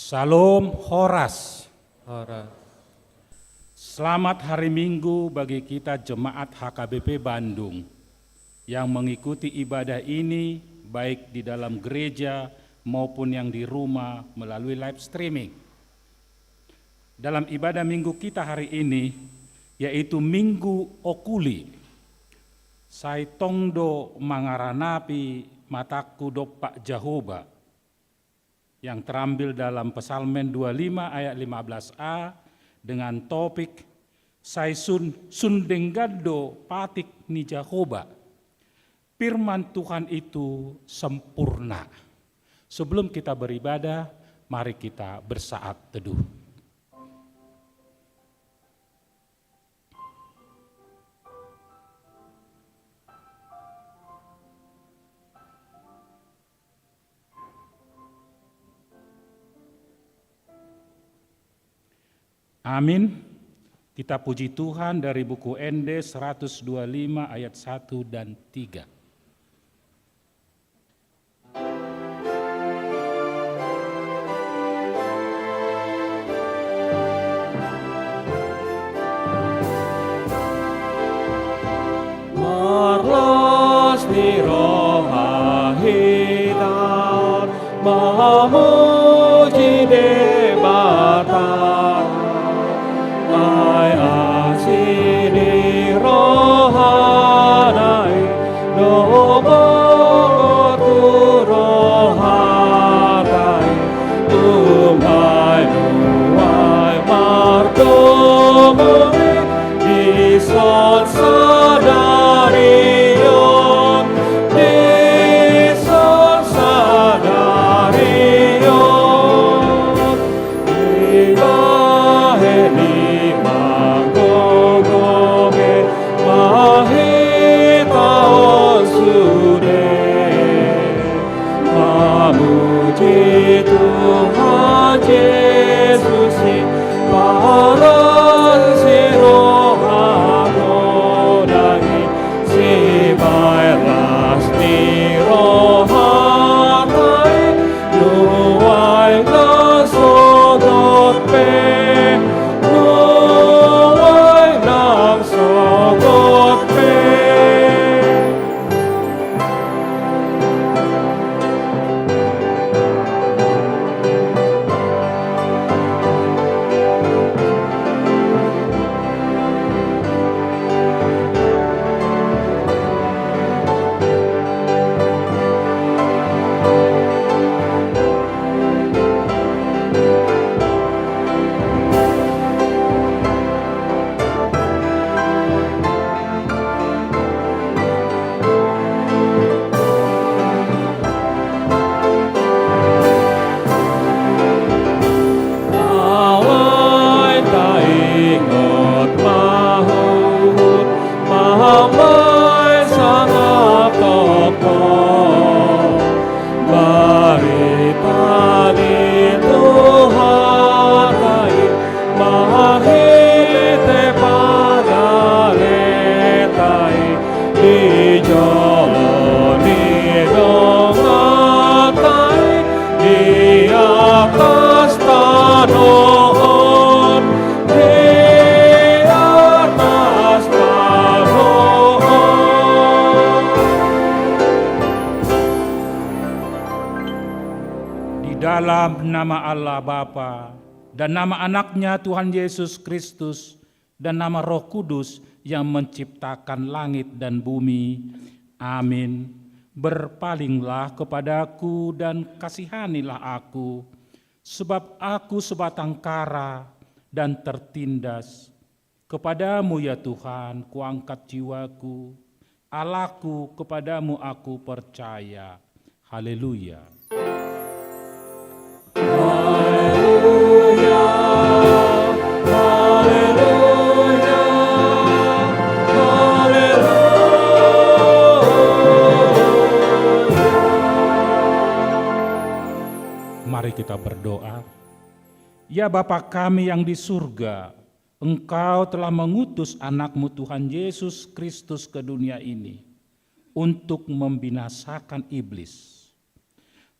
Salam Horas. Hora. Selamat hari Minggu bagi kita Jemaat HKBP Bandung yang mengikuti ibadah ini baik di dalam gereja maupun yang di rumah melalui live streaming. Dalam ibadah minggu kita hari ini yaitu Minggu Okuli, Sai tongdo mangaranapi mataku dopak Jehovah, yang terambil dalam Psalmen 25 ayat 15a dengan topik Sai sundenggado patik ni Jehovah. Firman Tuhan itu sempurna. Sebelum kita beribadah, mari kita bersaat teduh. Amin. Kita puji Tuhan dari buku ND 125 ayat 1 dan 3. Marlos ni rohahidan, mahamuji debatan. Ai asini rohanai, nomo tu rohanai, umai nuai mardomui dison sadarion, dison sadarion, ibaheni magogoge mahitaon sude, mamuji Tuhan Yesus paran si rohanodagi, si bailas ni rohanai, nuai nasogot pe, nuai nasogot pe. Awai taingot mahut, mahamai sangat kokoh. Barita di Tuhan baik, mahite pada letai, dijoloni dongatai, di atas tanoon, di atas tanoon. Di dalam nama Allah Bapa dan nama anaknya Tuhan Yesus Kristus dan nama Roh Kudus yang menciptakan langit dan bumi. Amin. Berpalinglah kepadaku dan kasihanilah aku, sebab aku sebatang kara dan tertindas. Kepadamu ya Tuhan kuangkat jiwaku, Allahku kepadamu aku percaya. Haleluya. Haleluya, haleluya, haleluya. Mari kita berdoa. Ya Bapa kami yang di surga, Engkau telah mengutus anak-Mu Tuhan Yesus Kristus ke dunia ini untuk membinasakan iblis.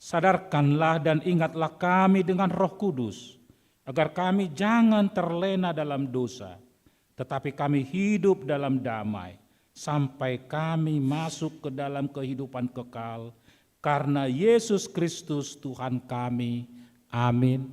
Sadarkanlah dan ingatlah kami dengan Roh Kudus, agar kami jangan terlena dalam dosa, tetapi kami hidup dalam damai, sampai kami masuk ke dalam kehidupan kekal, karena Yesus Kristus Tuhan kami. Amin.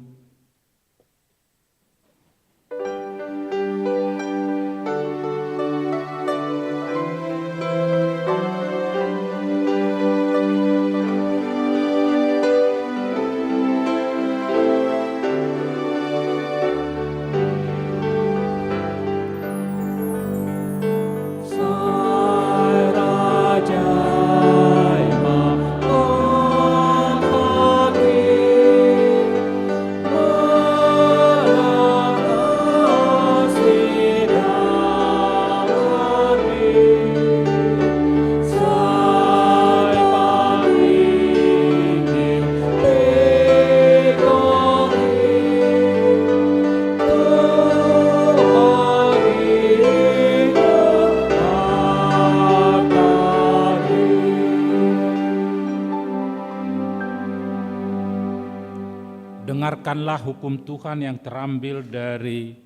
Dengarkanlah hukum Tuhan yang terambil dari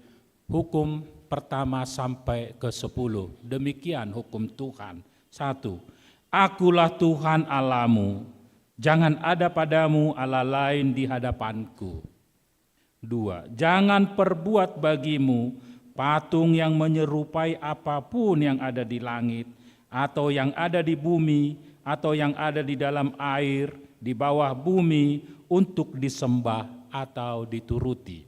hukum pertama sampai ke-10. Demikian hukum Tuhan. 1. Akulah Tuhan Allahmu, jangan ada padamu Allah lain di hadapanku. 2. Jangan perbuat bagimu patung yang menyerupai apapun yang ada di langit, atau yang ada di bumi, atau yang ada di dalam air, di bawah bumi, untuk disembah atau dituruti.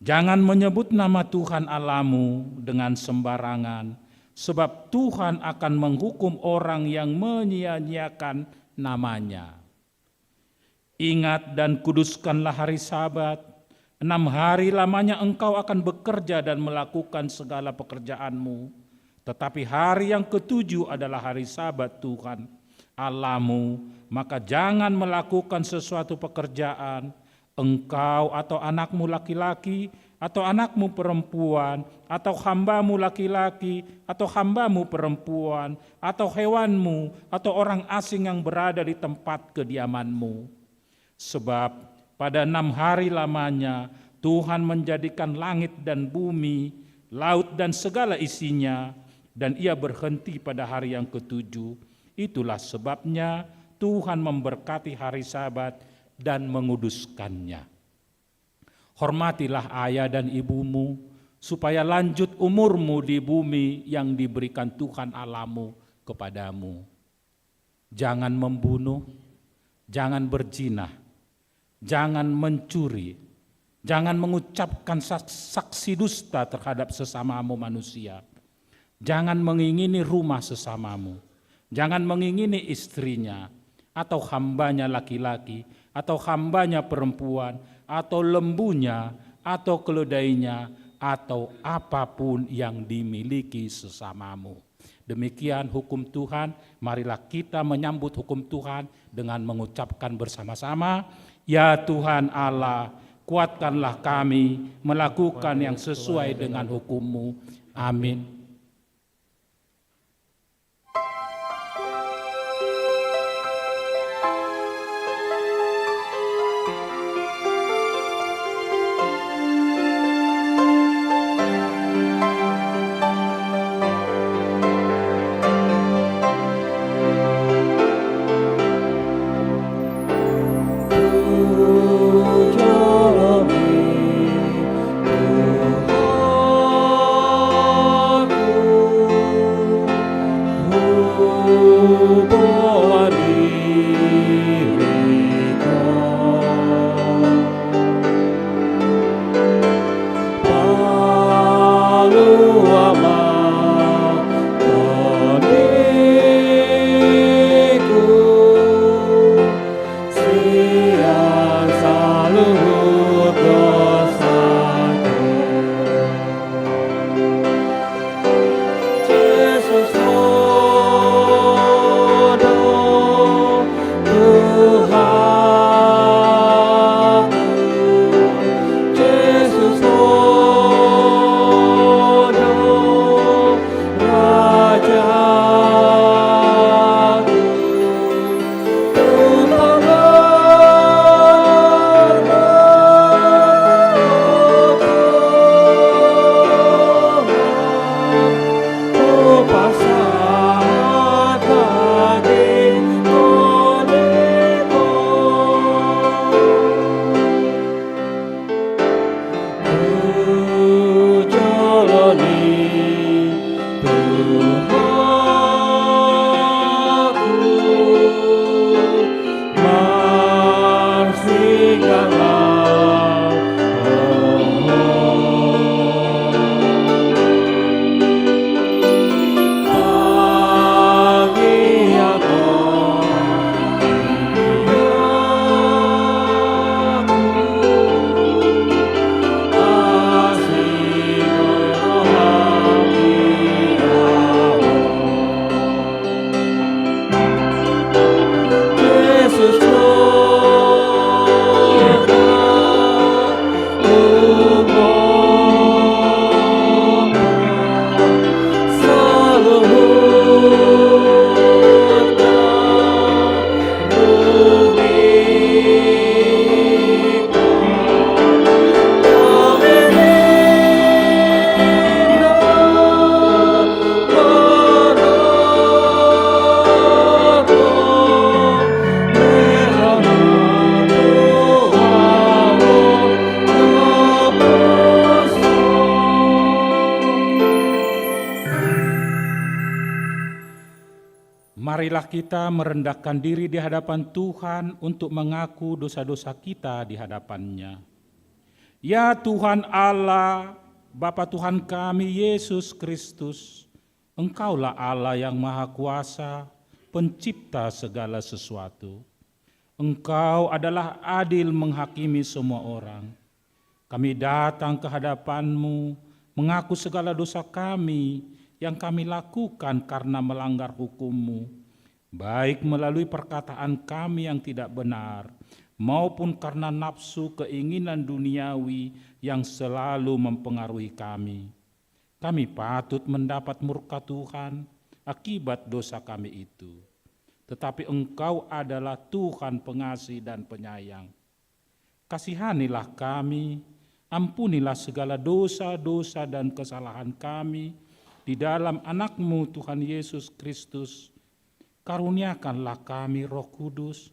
Jangan menyebut nama Tuhan Allahmu dengan sembarangan, sebab Tuhan akan menghukum orang yang menyia-nyiakan namanya. Ingat dan kuduskanlah hari Sabat. 6 hari lamanya engkau akan bekerja dan melakukan segala pekerjaanmu. Tetapi hari yang ke-7 adalah hari Sabat Tuhan Allahmu, maka jangan melakukan sesuatu pekerjaan, engkau atau anakmu laki-laki, atau anakmu perempuan, atau hambamu laki-laki, atau hambamu perempuan, atau hewanmu, atau orang asing yang berada di tempat kediamanmu. Sebab pada 6 hari lamanya Tuhan menjadikan langit dan bumi, laut dan segala isinya, dan ia berhenti pada hari yang ke-7. Itulah sebabnya Tuhan memberkati hari Sabat dan menguduskannya. Hormatilah ayah dan ibumu, supaya lanjut umurmu di bumi yang diberikan Tuhan Allahmu kepadamu. Jangan membunuh, jangan berzina, jangan mencuri, jangan mengucapkan saksi dusta terhadap sesamamu manusia. Jangan mengingini rumah sesamamu. Jangan mengingini istrinya, atau hambanya laki-laki, atau hambanya perempuan, atau lembunya, atau keledainya, atau apapun yang dimiliki sesamamu. Demikian hukum Tuhan. Marilah kita menyambut hukum Tuhan dengan mengucapkan bersama-sama, ya Tuhan Allah, kuatkanlah kami melakukan yang sesuai dengan hukum-Mu. Amin. Tuhan kita merendahkan diri di hadapan Tuhan untuk mengaku dosa-dosa kita di hadapan-Nya. Ya Tuhan Allah, Bapa Tuhan kami Yesus Kristus, Engkaulah Allah yang Maha Kuasa, pencipta segala sesuatu. Engkau adalah adil menghakimi semua orang. Kami datang ke hadapan-Mu, mengaku segala dosa kami yang kami lakukan karena melanggar hukum-Mu, baik melalui perkataan kami yang tidak benar, maupun karena nafsu keinginan duniawi yang selalu mempengaruhi kami. Kami patut mendapat murka Tuhan akibat dosa kami itu. Tetapi Engkau adalah Tuhan pengasih dan penyayang. Kasihanilah kami, ampunilah segala dosa-dosa dan kesalahan kami di dalam anak-Mu Tuhan Yesus Kristus. Karuniakanlah kami Roh Kudus,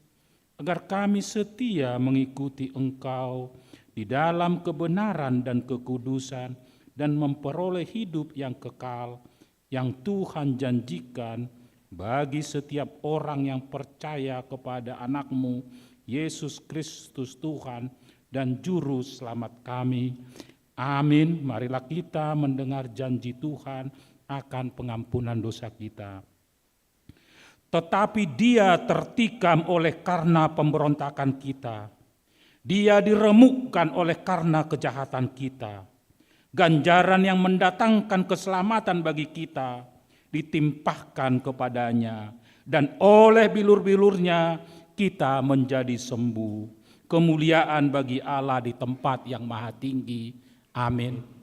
agar kami setia mengikuti Engkau di dalam kebenaran dan kekudusan dan memperoleh hidup yang kekal yang Tuhan janjikan bagi setiap orang yang percaya kepada anak-Mu Yesus Kristus Tuhan dan Juru Selamat kami. Amin. Marilah kita mendengar janji Tuhan akan pengampunan dosa kita. Tetapi Dia tertikam oleh karena pemberontakan kita. Dia diremukkan oleh karena kejahatan kita. Ganjaran yang mendatangkan keselamatan bagi kita ditimpahkan kepadanya, dan oleh bilur-bilurnya kita menjadi sembuh. Kemuliaan bagi Allah di tempat yang maha tinggi. Amin.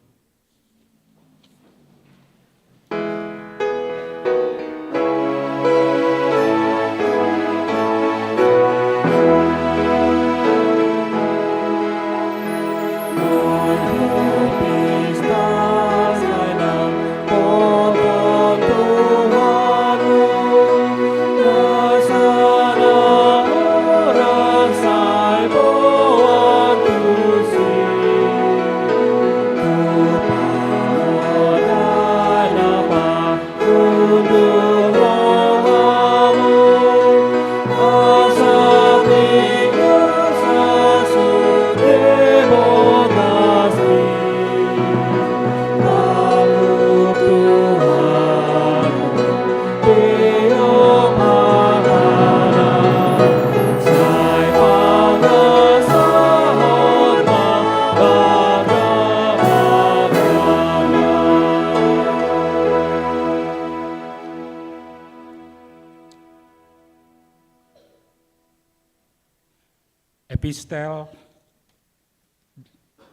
Epistel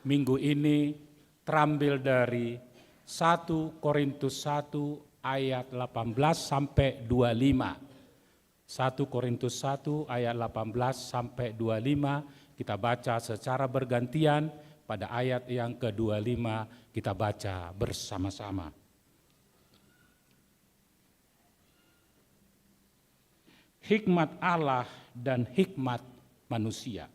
minggu ini terambil dari 1 Korintus 1 ayat 18 sampai 25. 1 Korintus 1 ayat 18 sampai 25 kita baca secara bergantian. Pada ayat yang ke-25 kita baca bersama-sama. Hikmat Allah dan hikmat manusia.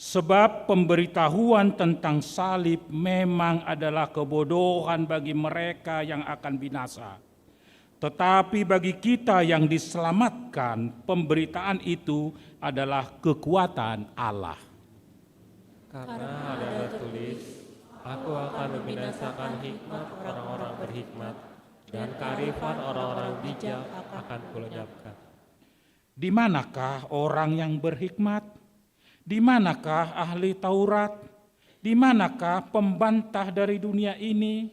Sebab pemberitahuan tentang salib memang adalah kebodohan bagi mereka yang akan binasa. Tetapi bagi kita yang diselamatkan, pemberitaan itu adalah kekuatan Allah. Karena ada tertulis, aku akan membinasakan hikmat orang-orang berhikmat, dan kearifan orang-orang bijak akan kulenyapkan. Di manakah orang yang berhikmat? Di manakah ahli Taurat? Di manakah pembantah dari dunia ini?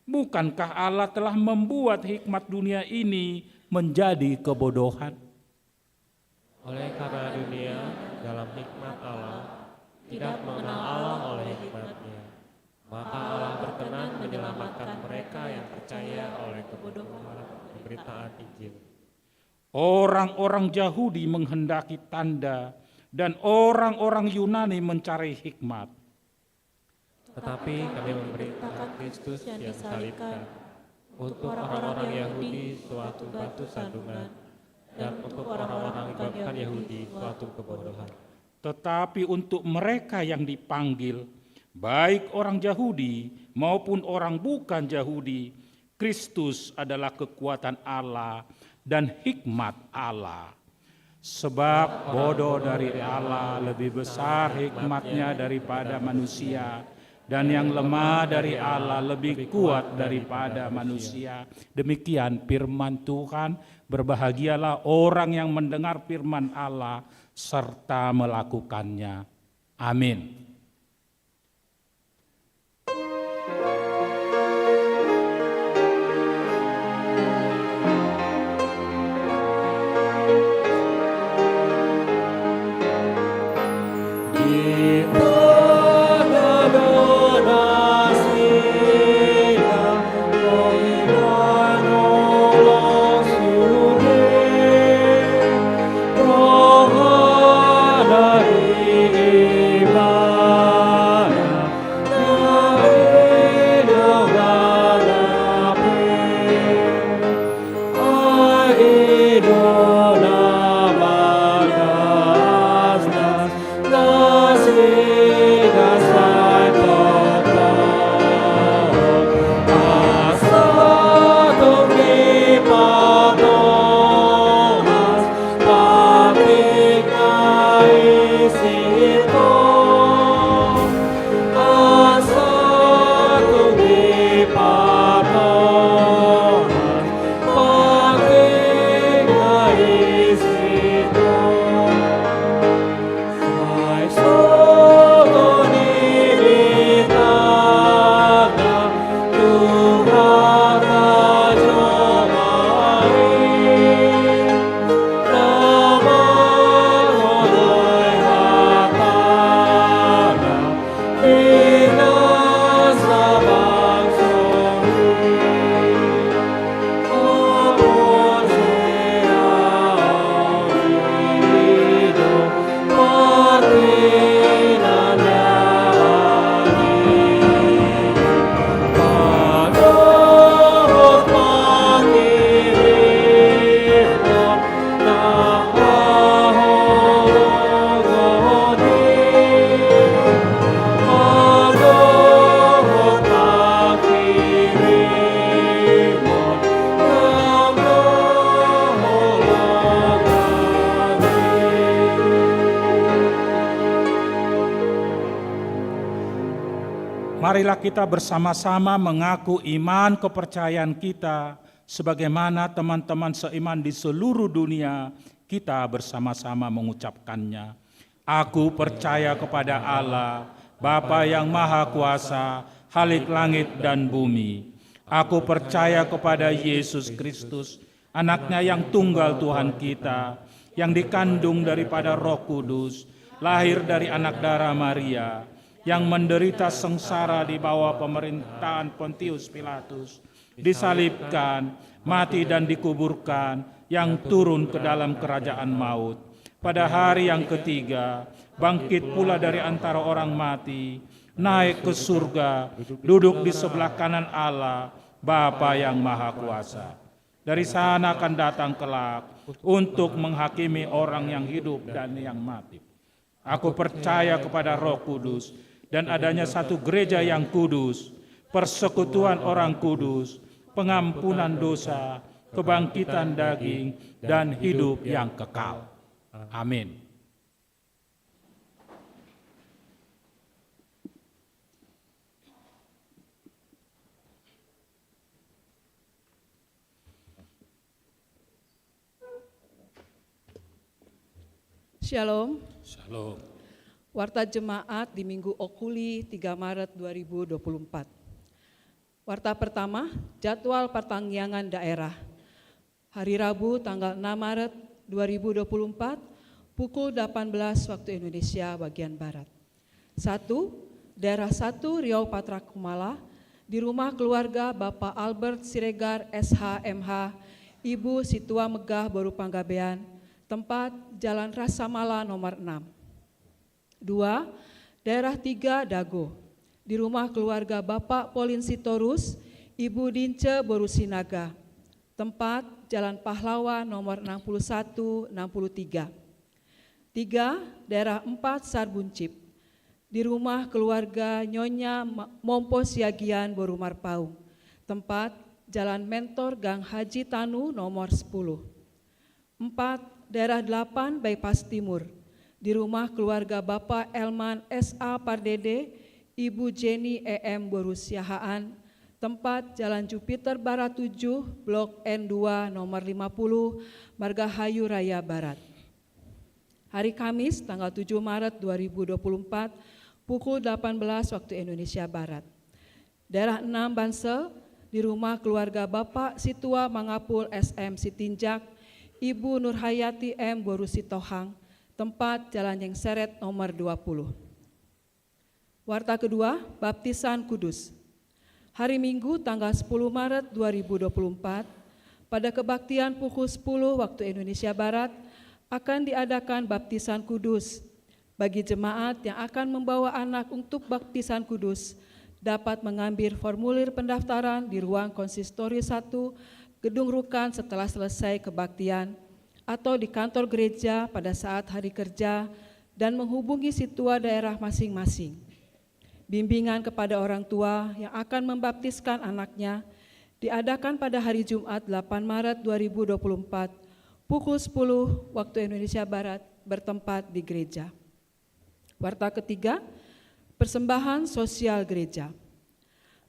Bukankah Allah telah membuat hikmat dunia ini menjadi kebodohan? Oleh karena dunia dalam hikmat Allah tidak mengenal Allah oleh hikmatnya, maka Allah berkenan menyelamatkan mereka yang percaya oleh kebodohan pemberitaan Injil. Orang-orang Yahudi menghendaki tanda dan orang-orang Yunani mencari hikmat. Tetapi kami memberitakan Kristus yang disalibkan, untuk orang-orang Yahudi suatu batu sandungan, dan untuk orang-orang bukan Yahudi suatu kebodohan. Tetapi untuk mereka yang dipanggil, baik orang Yahudi maupun orang bukan Yahudi, Kristus adalah kekuatan Allah dan hikmat Allah. Sebab bodoh dari Allah lebih besar hikmatnya daripada manusia, dan yang lemah dari Allah lebih kuat daripada manusia. Demikian firman Tuhan. Berbahagialah orang yang mendengar firman Allah serta melakukannya. Amin. Marilah kita bersama-sama mengaku iman kepercayaan kita sebagaimana teman-teman seiman di seluruh dunia kita bersama-sama mengucapkannya. Aku percaya kepada Allah, Bapa yang Maha Kuasa, Khalik langit dan bumi. Aku percaya kepada Yesus Kristus, anaknya yang tunggal Tuhan kita, yang dikandung daripada Roh Kudus, lahir dari anak darah Maria, yang menderita sengsara di bawah pemerintahan Pontius Pilatus, disalibkan, mati dan dikuburkan, yang turun ke dalam kerajaan maut. Pada hari yang ketiga, bangkit pula dari antara orang mati, naik ke surga, duduk di sebelah kanan Allah, Bapa yang Maha Kuasa. Dari sana akan datang kelak untuk menghakimi orang yang hidup dan yang mati. Aku percaya kepada Roh Kudus, dan adanya satu gereja yang kudus, persekutuan orang kudus, pengampunan dosa, kebangkitan daging, dan hidup yang kekal. Amin. Shalom. Shalom. Warta Jemaat di Minggu Okuli 3 Maret 2024. Warta pertama, jadwal pertanggiangan daerah. Hari Rabu tanggal 6 Maret 2024, pukul 18 waktu Indonesia bagian Barat. 1. Daerah 1 Riau Patra Kumala, di rumah keluarga Bapak Albert Siregar SHMH, Ibu Situa Megah Baru Panggabean, tempat Jalan Rasamala nomor 6. 2. Daerah 3 Dago, di rumah keluarga Bapak Polin Sitorus, Ibu Dince Borusinaga, tempat Jalan Pahlawan nomor 61-63. 3. Daerah 4 Sarbuncip, di rumah keluarga Nyonya Mompo Siagian Borumarpaung, tempat Jalan Mentor Gang Haji Tanu nomor 10. 4. Daerah 8 Bypass Timur, di rumah keluarga Bapak Elman S.A. Pardede, Ibu Jenny E.M. Borusiahaan, tempat Jalan Jupiter Barat 7, Blok N2 nomor 50, Margahayu Raya Barat. Hari Kamis tanggal 7 Maret 2024, pukul 18 waktu Indonesia Barat. Daerah 6 Bansel, di rumah keluarga Bapak Situa Mangapul SM Sitinjak, Ibu Nurhayati M. Borusitohang, tempat Jalan Yengseret nomor 20. Warta kedua, Baptisan Kudus. Hari Minggu tanggal 10 Maret 2024, pada kebaktian pukul 10 waktu Indonesia Barat, akan diadakan baptisan kudus. Bagi jemaat yang akan membawa anak untuk baptisan kudus, dapat mengambil formulir pendaftaran di ruang konsistori 1, Gedung Rukan setelah selesai kebaktian, atau di kantor gereja pada saat hari kerja, dan menghubungi situa daerah masing-masing. Bimbingan kepada orang tua yang akan membaptiskan anaknya diadakan pada hari Jumat 8 Maret 2024, pukul 10 waktu Indonesia Barat, bertempat di gereja. Warta ketiga, persembahan sosial gereja.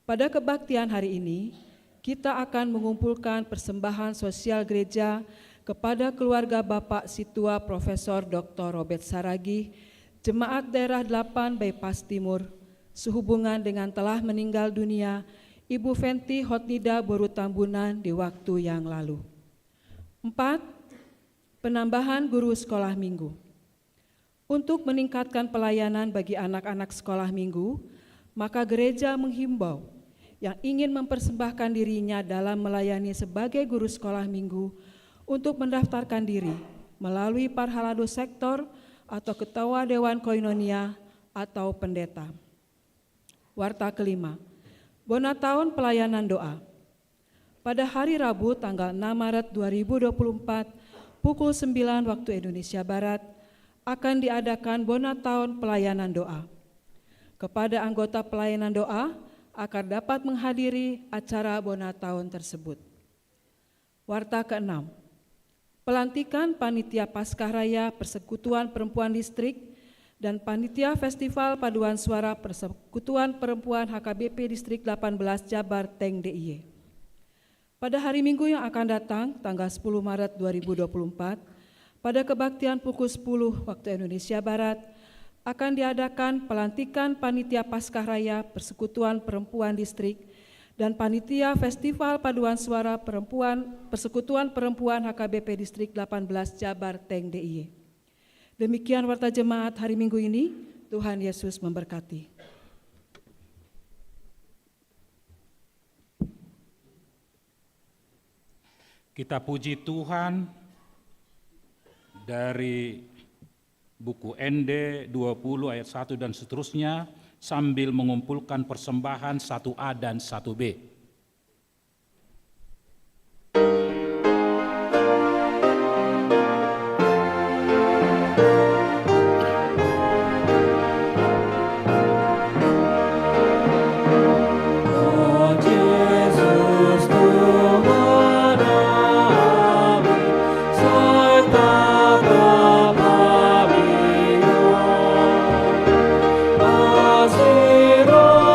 Pada kebaktian hari ini, kita akan mengumpulkan persembahan sosial gereja kepada keluarga Bapak Situa Profesor Dr. Robert Saragih, Jemaat Daerah 8 Bypass Timur, sehubungan dengan telah meninggal dunia Ibu Fenty Hotnida Borutambunan di waktu yang lalu. 4. Penambahan guru sekolah minggu. Untuk meningkatkan pelayanan bagi anak-anak sekolah minggu, maka gereja menghimbau yang ingin mempersembahkan dirinya dalam melayani sebagai guru sekolah minggu untuk mendaftarkan diri melalui Parhalado Sektor atau Ketua Dewan Koinonia atau pendeta. Warta kelima, Bonataun Pelayanan Doa. Pada hari Rabu tanggal 6 Maret 2024, pukul 9 waktu Indonesia Barat, akan diadakan Bonataun Pelayanan Doa. Kepada anggota pelayanan doa agar dapat menghadiri acara Bonataun tersebut. Warta ke-6, pelantikan Panitia Pascahraya Persekutuan Perempuan Distrik dan Panitia Festival Paduan Suara Persekutuan Perempuan HKBP Distrik 18 Jabar Teng DIY. Pada hari Minggu yang akan datang, tanggal 10 Maret 2024, pada kebaktian pukul 10 waktu Indonesia Barat, akan diadakan pelantikan Panitia Pascahraya Persekutuan Perempuan Distrik dan Panitia Festival Paduan Suara Persekutuan Perempuan HKBP Distrik 18 Jabar Teng DIY. Demikian warta jemaat hari Minggu ini, Tuhan Yesus memberkati. Kita puji Tuhan dari buku ND 20 ayat 1 dan seterusnya sambil mengumpulkan persembahan 1A dan 1B. Asiro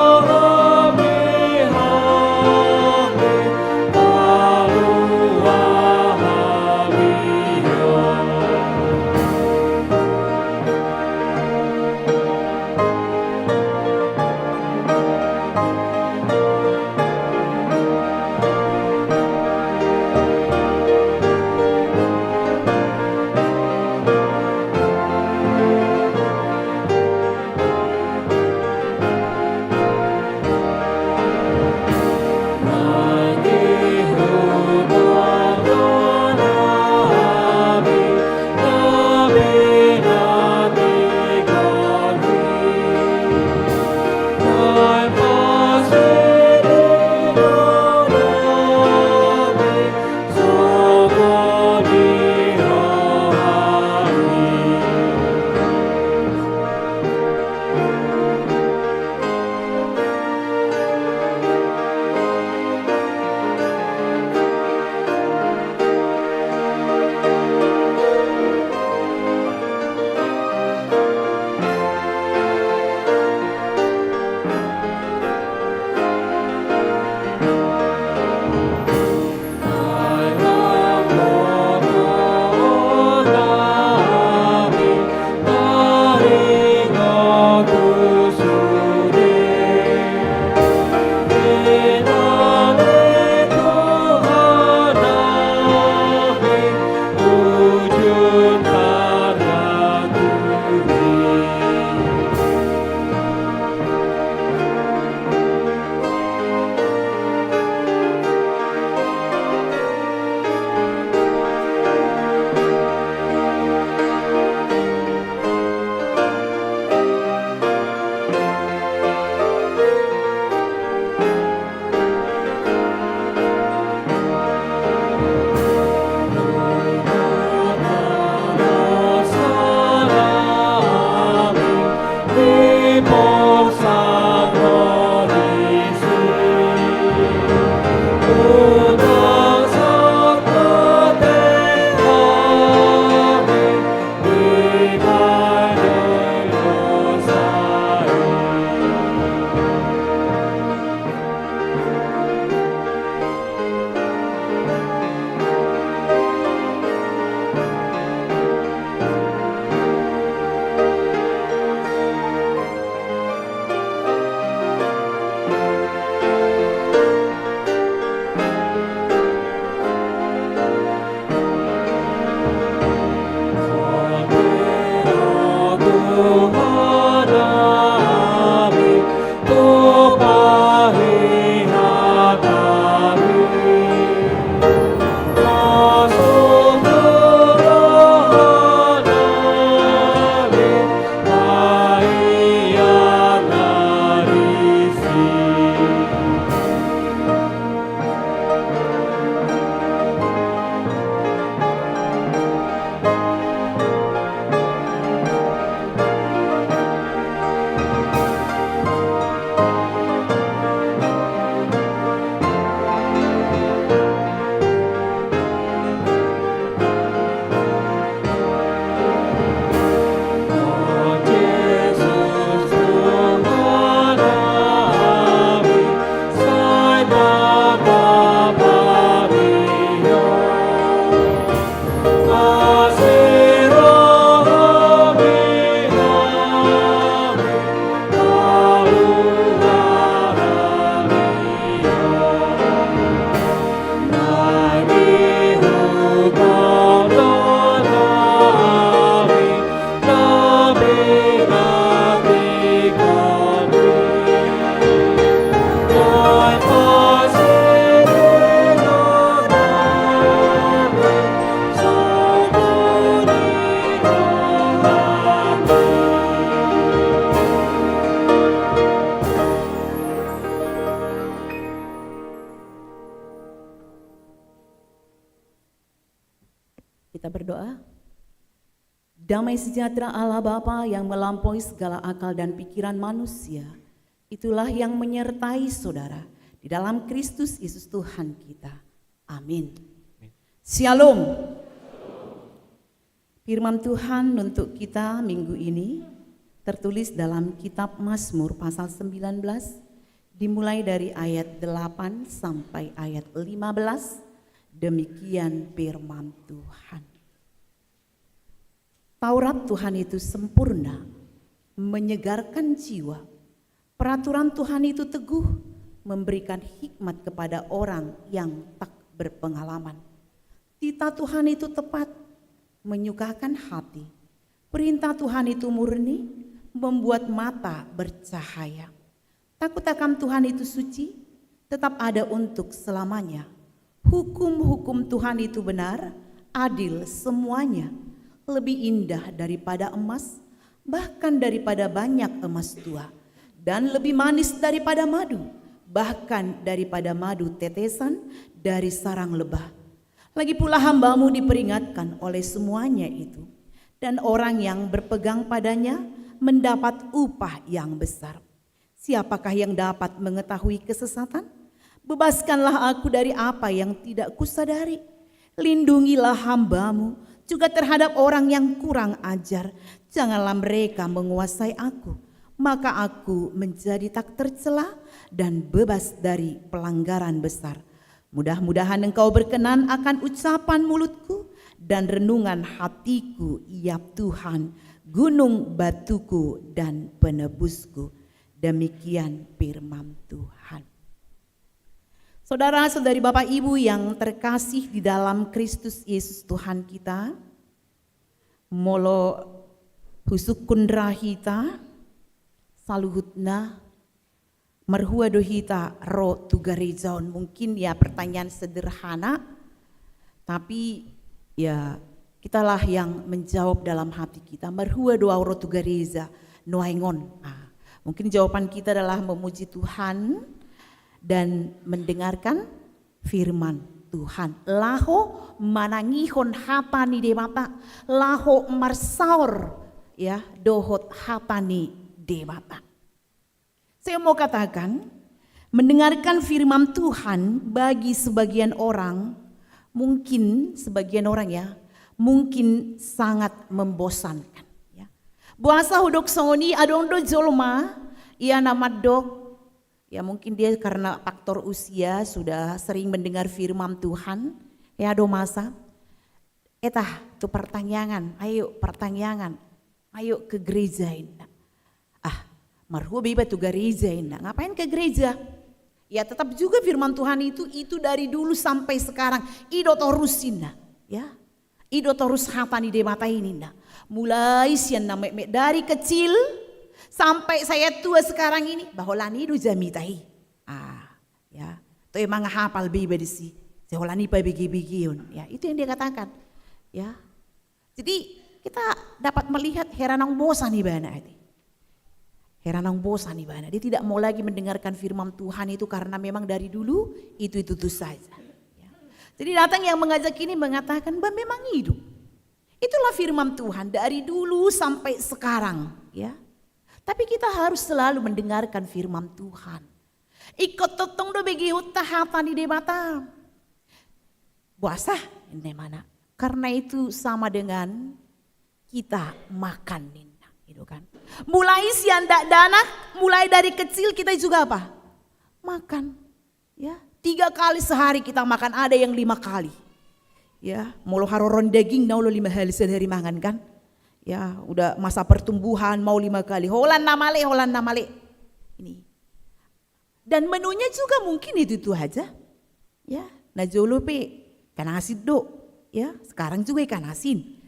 Damai sejahtera Allah Bapa yang melampaui segala akal dan pikiran manusia, itulah yang menyertai saudara di dalam Kristus Yesus Tuhan kita. Amin. Shalom. Firman Tuhan untuk kita minggu ini tertulis dalam kitab Mazmur pasal 19, dimulai dari ayat 8 sampai ayat 15. Demikian firman Tuhan. Taurat Tuhan itu sempurna, menyegarkan jiwa. Peraturan Tuhan itu teguh, memberikan hikmat kepada orang yang tak berpengalaman. Titah Tuhan itu tepat, menyukakan hati. Perintah Tuhan itu murni, membuat mata bercahaya. Takut akan Tuhan itu suci, tetap ada untuk selamanya. Hukum-hukum Tuhan itu benar, adil semuanya. Lebih indah daripada emas, bahkan daripada banyak emas tua, dan lebih manis daripada madu, bahkan daripada madu tetesan dari sarang lebah. Lagi pula hambamu diperingatkan oleh semuanya itu, dan orang yang berpegang padanya mendapat upah yang besar. Siapakah yang dapat mengetahui kesesatan? Bebaskanlah aku dari apa yang tidak kusadari. Lindungilah hambamu juga terhadap orang yang kurang ajar. Janganlah mereka menguasai aku, maka aku menjadi tak tercela dan bebas dari pelanggaran besar. Mudah-mudahan engkau berkenan akan ucapan mulutku dan renungan hatiku, ya Tuhan, gunung batuku dan penebusku. Demikian firman Tuhan. Saudara-saudari, Bapak Ibu yang terkasih di dalam Kristus Yesus Tuhan kita, molo husukun rahita, saluhutna, merhua dohita ro tugarejaon. Mungkin ya pertanyaan sederhana, tapi ya kitalah yang menjawab dalam hati kita. Merhua doa ro tugareza noaingon. Mungkin jawaban kita adalah memuji Tuhan dan mendengarkan firman Tuhan. Laho manangihon hatani dewata, laho marsaur ya dohot hatani dewata. Saya mau katakan, mendengarkan firman Tuhan bagi sebagian orang, mungkin sebagian orang ya, mungkin sangat membosankan. Ya. Buasa hudok songoni adondo jolma, ia nama dok. Ya mungkin dia karena faktor usia sudah sering mendengar firman Tuhan. Ya do masa. Etah tuh pertanyaan, ayo ke gereja indah. Marhua beba tuh gereja indah. Ngapain ke gereja? Ya tetap juga firman Tuhan itu dari dulu sampai sekarang. Ido torus indah. Ya. Ido torus hatani de mata ini indah. Mulai sian namanya dari kecil sampai saya tua sekarang ini, baholani do jamitai. Ya, itu emang hafal bebe di si. Baholani pa begi-begiun. Ya, itu yang dia katakan. Ya. Jadi kita dapat melihat heranang bosan ibana itu. Heranang bosan ibana. Dia tidak mau lagi mendengarkan firman Tuhan itu karena memang dari dulu itu saja. Ya. Jadi datang yang mengajak ini mengatakan bahwa memang hidup. Itulah firman Tuhan dari dulu sampai sekarang. Ya. Tapi kita harus selalu mendengarkan firman Tuhan. Ikut totong do begi hutahatan di mata. Puasa ini mana? Karena itu sama dengan kita makan ninda, gitu kan? Mulai siandak dana, mulai dari kecil kita juga apa? Makan. Ya, 3 kali sehari kita makan, ada yang 5 kali. Ya, molo haroron daging naulo 5 kali sehari makan kan? Ya udah masa pertumbuhan mau 5 kali. Holan namale. Ini. Dan menunya juga mungkin itu aja. Ya, nah jolo pe ikan asin do. Ya, sekarang juga ikan asin.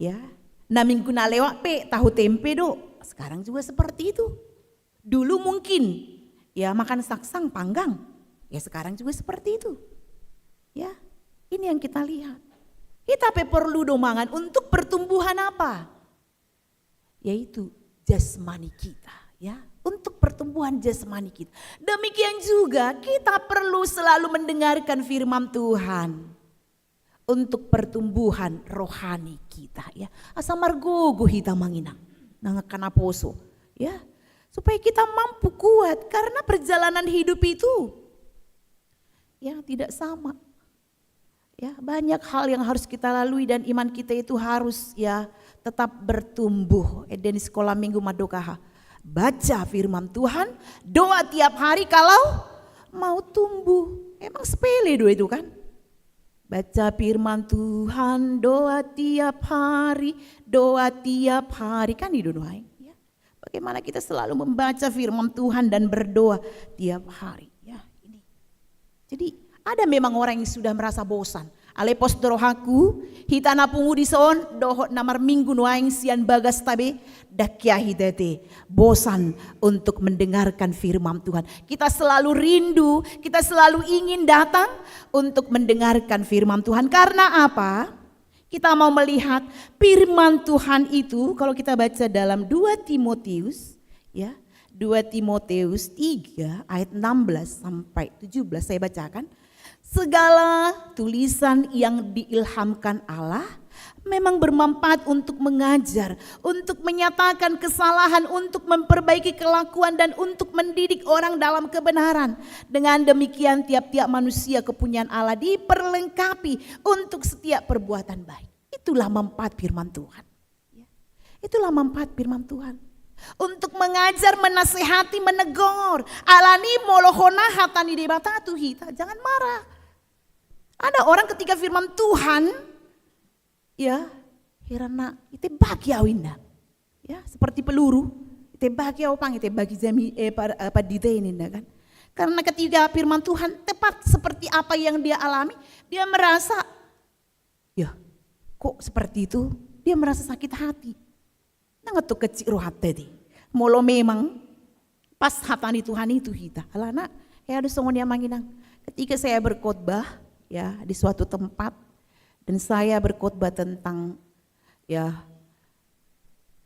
Ya, nah minggu na lewat pe tahu tempe do. Sekarang juga seperti itu. Dulu mungkin ya makan saksang panggang. Ya sekarang juga seperti itu. Ya, ini yang kita lihat. Kita perlu domangan untuk pertumbuhan apa? Yaitu jasmani kita, ya, untuk pertumbuhan jasmani kita. Demikian juga kita perlu selalu mendengarkan firman Tuhan untuk pertumbuhan rohani kita ya. Asa margogo hita manginang nangakana poso ya. Supaya kita mampu kuat karena perjalanan hidup itu ya tidak sama. Ya, banyak hal yang harus kita lalui dan iman kita itu harus ya tetap bertumbuh. Eden sekolah minggu madokaha. Baca firman Tuhan, doa tiap hari kalau mau tumbuh. Emang sepele doa itu kan? Baca firman Tuhan, doa tiap hari kan itu doa. Ya. Bagaimana kita selalu membaca firman Tuhan dan berdoa tiap hari. Ya, ini. Jadi ada memang orang yang sudah merasa bosan. Alepos dorohaku, hitana pungudison, dohot namar minggu nuaing sian bagas tabe, dakya hidete. Bosan untuk mendengarkan firman Tuhan. Kita selalu rindu, kita selalu ingin datang untuk mendengarkan firman Tuhan. Karena apa? Kita mau melihat firman Tuhan itu, kalau kita baca dalam 2 Timotius, ya, 2 Timotius 3 ayat 16 sampai 17 saya bacakan. Segala tulisan yang diilhamkan Allah memang bermanfaat untuk mengajar, untuk menyatakan kesalahan, untuk memperbaiki kelakuan dan untuk mendidik orang dalam kebenaran. Dengan demikian tiap-tiap manusia kepunyaan Allah diperlengkapi untuk setiap perbuatan baik. Itulah manfaat firman Tuhan. Itulah manfaat firman Tuhan. Untuk mengajar, menasehati, menegur. Alani molohona hatani debata tuhita. Jangan marah. Ada orang ketika firman Tuhan, ya, hirana ite bagi awinda, ya, seperti peluru, ite bagi awpang, ite bagi jami padite ini, kan? Karena ketika firman Tuhan tepat seperti apa yang dia alami, dia merasa, ya, kok seperti itu? Dia merasa sakit hati. Nangetuk kecil rohat tadi, molo memang pas hatani Tuhan itu kita, alana, ya ada songon yang manginang. Ketika saya berkhotbah, ya di suatu tempat dan saya berkhotbah tentang ya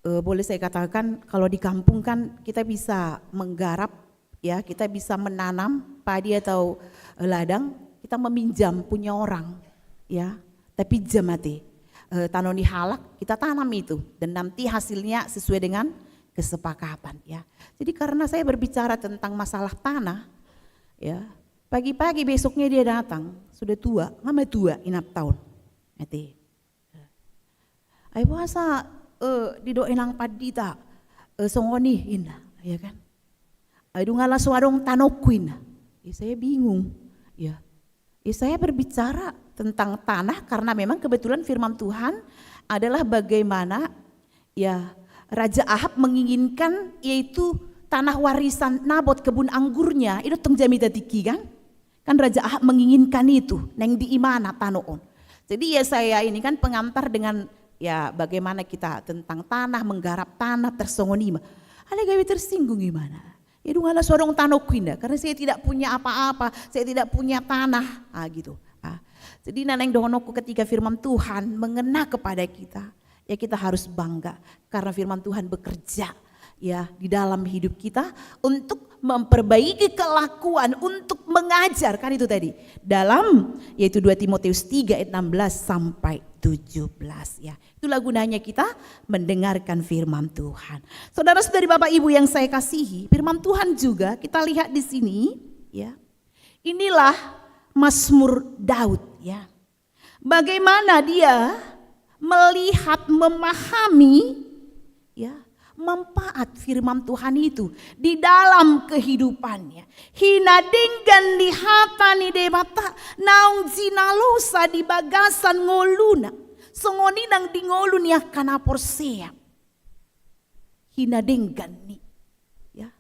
boleh saya katakan kalau di kampung kan kita bisa menggarap ya, kita bisa menanam padi atau ladang, kita meminjam punya orang ya, tapi jamate tanoni halak kita tanam itu dan nanti hasilnya sesuai dengan kesepakatan ya. Jadi karena saya berbicara tentang masalah tanah ya, pagi-pagi besoknya dia datang, sudah tua, ngama tua inap tahun. Nanti, ay puasa di doenang padita, songoni ina, ya kan? Ay ngala suarong tanokuin, ya saya bingung, ya. Saya berbicara tentang tanah karena memang kebetulan firman Tuhan adalah bagaimana ya Raja Ahab menginginkan yaitu tanah warisan Nabot kebun anggurnya itu tengjami tiki kan? Kan Raja Ahab menginginkan itu, neng di imana tanoon. Jadi ya saya ini kan pengantar dengan ya bagaimana kita tentang tanah, menggarap tanah, tersongonima. Ale gawe tersinggung gimana? Ya ngala sorong tanokuinda, karena saya tidak punya apa-apa, saya tidak punya tanah, gitu. Jadi naneng donoku ketika firman Tuhan mengena kepada kita, ya kita harus bangga karena firman Tuhan bekerja ya di dalam hidup kita untuk memperbaiki kelakuan, untuk mengajar, kan itu tadi dalam yaitu 2 Timotius 3 ayat 16 sampai 17 ya. Itulah gunanya kita mendengarkan firman Tuhan. Saudara-saudari Bapak Ibu yang saya kasihi, firman Tuhan juga kita lihat di sini ya. Inilah Mazmur Daud ya. Bagaimana dia melihat, memahami ya manfaat firman Tuhan itu di dalam kehidupannya. Hinadenggan lihatani debata naung zinalosa di bagasan ngoluna. Songoni nang di ngolun ya kana porsea. Hinadenggan nih. Ya.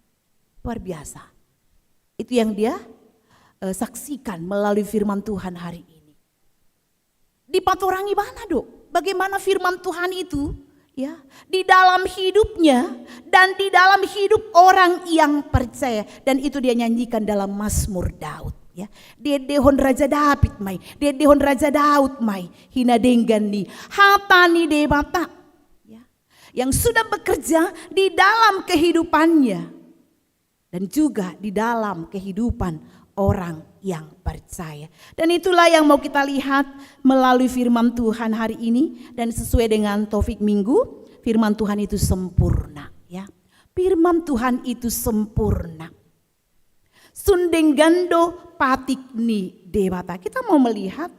Luar biasa. Itu yang dia saksikan melalui firman Tuhan hari ini. Di patorangi mana dok? Bagaimana firman Tuhan itu? Ya, di dalam hidupnya dan di dalam hidup orang yang percaya, dan itu dia nyanyikan dalam Mazmur Daud ya. Dia dehon Raja Daud mai, dia dehon Raja Daud mai, hinadenggan ni hatani debata ya, yang sudah bekerja di dalam kehidupannya dan juga di dalam kehidupan orang yang percaya. Dan itulah yang mau kita lihat melalui firman Tuhan hari ini. Dan sesuai dengan topik minggu, firman Tuhan itu sempurna. Ya, firman Tuhan itu sempurna. Sundeng gando patik ni dewata. Kita mau melihat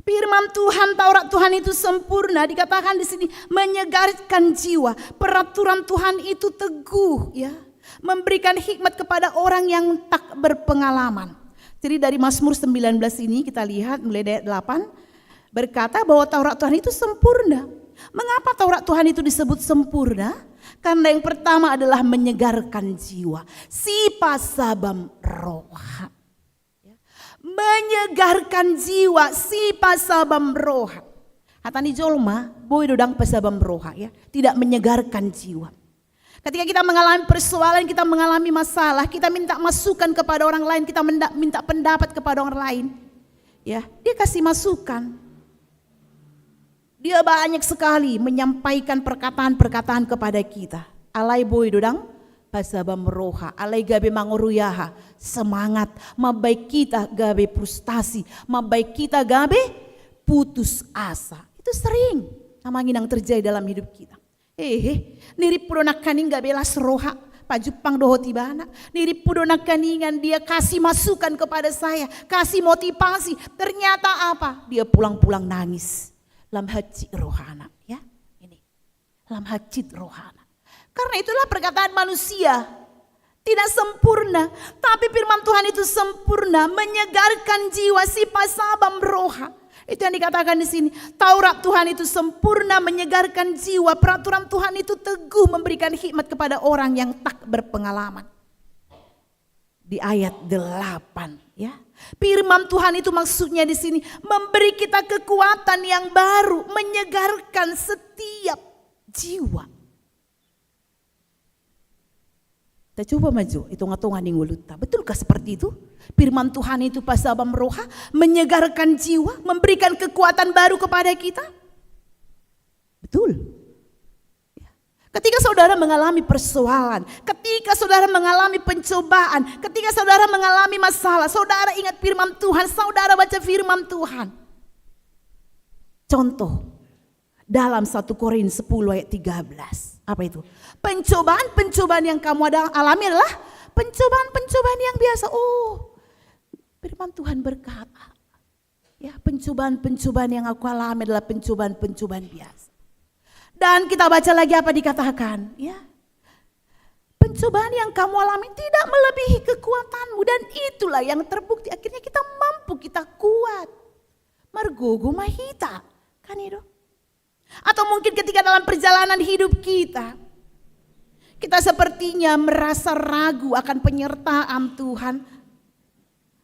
firman Tuhan, Taurat Tuhan itu sempurna. Dikatakan di sini menyegarkan jiwa. Peraturan Tuhan itu teguh, ya, memberikan hikmat kepada orang yang tak berpengalaman. Jadi dari Mazmur 19 ini kita lihat mulai ayat 8 berkata bahwa Taurat Tuhan itu sempurna. Mengapa Taurat Tuhan itu disebut sempurna? Karena yang pertama adalah menyegarkan jiwa. Sipa sabam roha. Menyegarkan jiwa, sipa sabam roha. Hatani jolma, boy dodang pasabam roha, ya. Tidak menyegarkan jiwa. Ketika kita mengalami persoalan, kita mengalami masalah, kita minta masukan kepada orang lain, kita minta pendapat kepada orang lain. Ya, dia kasih masukan. Dia banyak sekali menyampaikan perkataan-perkataan kepada kita. Alai boy dodang pasabam roha, alai gabe mangoruyaha, semangat, mabaik kita gabe frustasi, mabaik kita gabe putus asa. Itu sering namanya yang terjadi dalam hidup kita. Nirip pudonak kaning gabe las roha, pajupang doho tibana. Nirip pudonak kaningan dia kasih masukan kepada saya, kasih motivasi. Ternyata apa? Dia pulang-pulang nangis. Lam hajit rohana, ya ini lam hajit rohana. Karena itulah perkataan manusia tidak sempurna, tapi firman Tuhan itu sempurna, menyegarkan jiwa, sipa sabam roha. Itu yang dikatakan di sini. Taurat Tuhan itu sempurna, menyegarkan jiwa. Peraturan Tuhan itu teguh, memberikan hikmat kepada orang yang tak berpengalaman. Di ayat 8, ya. Firman Tuhan itu maksudnya di sini memberi kita kekuatan yang baru, menyegarkan setiap jiwa. Kita coba maju, hitung-hitungan ning uluta. Betulkah seperti itu? Firman Tuhan itu pasabam roha, menyegarkan jiwa, memberikan kekuatan baru kepada kita. Betul. Ketika saudara mengalami persoalan, ketika saudara mengalami pencobaan, ketika saudara mengalami masalah, saudara ingat firman Tuhan, saudara baca firman Tuhan. Contoh, dalam 1 Korintus 10 ayat 13. Apa itu? Pencobaan-pencobaan yang kamu alami adalah pencobaan-pencobaan yang biasa. Oh, firman Tuhan berkata, ya, pencobaan-pencobaan yang aku alami adalah pencobaan-pencobaan biasa. Dan kita baca lagi apa dikatakan, ya. Pencobaan yang kamu alami tidak melebihi kekuatanmu, dan itulah yang terbukti akhirnya kita mampu, kita kuat. Margogo mahita, kan itu? Atau mungkin ketika dalam perjalanan hidup kita sepertinya merasa ragu akan penyertaan Tuhan,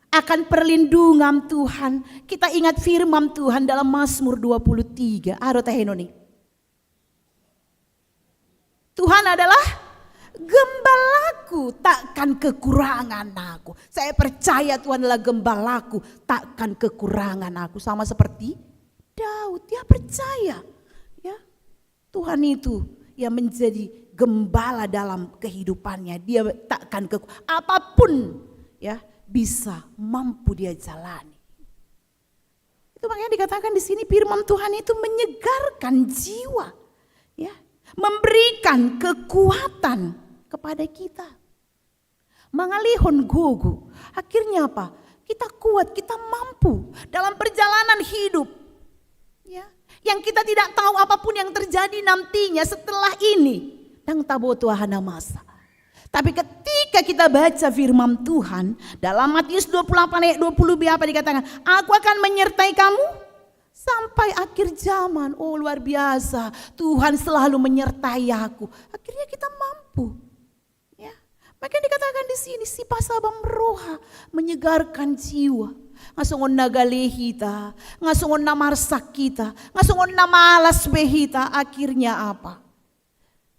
akan perlindungan Tuhan. Kita ingat firman Tuhan dalam Mazmur 23. Arotahenoni. Tuhan adalah gembalaku, takkan kekurangan aku. Saya percaya Tuhan adalah gembalaku, takkan kekurangan aku. Sama seperti Daud, dia percaya, ya, Tuhan itu yang menjadi gembala dalam kehidupannya. Dia takkan apapun, ya, bisa mampu dia jalani. Itu makanya dikatakan di sini firman Tuhan itu menyegarkan jiwa, ya. Memberikan kekuatan kepada kita. Mengalihon gogo. Akhirnya apa? Kita kuat, kita mampu dalam perjalanan hidup. Ya. Yang kita tidak tahu apapun yang terjadi nantinya setelah ini. Dang tabo Tuhan masa. Tapi ketika kita baca firman Tuhan dalam Matius 28 ayat 20b apa dikatakan? Aku akan menyertai kamu sampai akhir zaman. Oh, luar biasa. Tuhan selalu menyertai aku. Akhirnya kita mampu. Ya. Makanya dikatakan di sini si pasabam roha, menyegarkan jiwa. Ngasungon na galehita, ngasungon na marsak kita, ngasungon na malas behita. Akhirnya apa?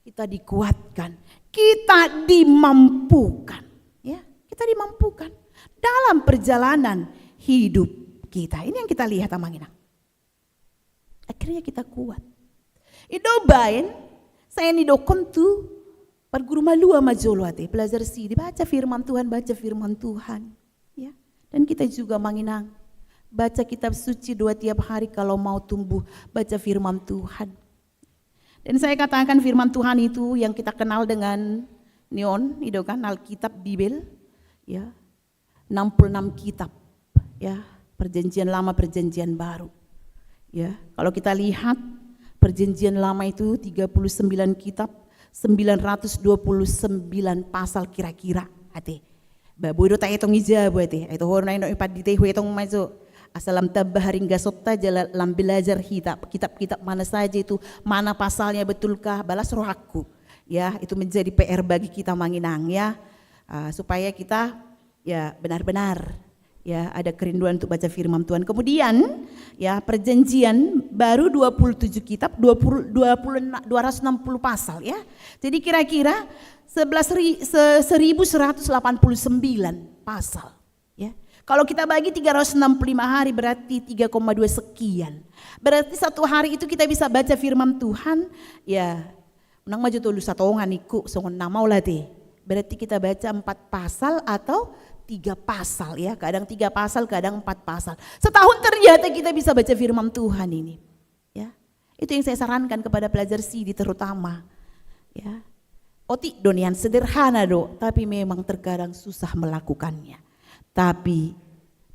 Kita dikuatkan, kita dimampukan. Ya, kita dimampukan dalam perjalanan hidup kita. Ini yang kita lihat amangina. Akhirnya kita kuat. Idobain, saya nidokon tu perguru malua majolo ate, belajar si, dibaca firman Tuhan, baca firman Tuhan. Ya. Dan kita juga menginang, baca kitab suci 2 tiap hari kalau mau tumbuh, baca firman Tuhan. Dan saya katakan firman Tuhan itu yang kita kenal dengan neon, itu kan Alkitab Bibel, ya, 66 kitab, ya, Perjanjian Lama, Perjanjian Baru. Ya, kalau kita lihat Perjanjian Lama itu 39 kitab, 929 pasal kira-kira. Ate, babu itu tak hitung ija buat itu orang yang ipat di tehu hitung masuk. Asalam tabah haringga sotta jalan belajar kitab-kitab mana saja itu, mana pasalnya betulkah, balas rohaku. Ya, itu menjadi PR bagi kita menginang ya, supaya kita ya benar-benar ya ada kerinduan untuk baca firman Tuhan. Kemudian ya Perjanjian Baru 27 kitab, 260 pasal ya. Jadi kira-kira 1189 pasal ya. Kalau kita bagi 365 hari berarti 3,2 sekian. Berarti satu hari itu kita bisa baca firman Tuhan ya. Nang maju tuh satongan iku songon nama ulate. Berarti kita baca 4 pasal atau 3 pasal ya. Kadang 3 pasal, kadang 4 pasal. Setahun ternyata kita bisa baca firman Tuhan ini. Ya. Itu yang saya sarankan kepada pelajar CD terutama. Ya. Oti donian sederhana do, tapi memang terkadang susah melakukannya. Tapi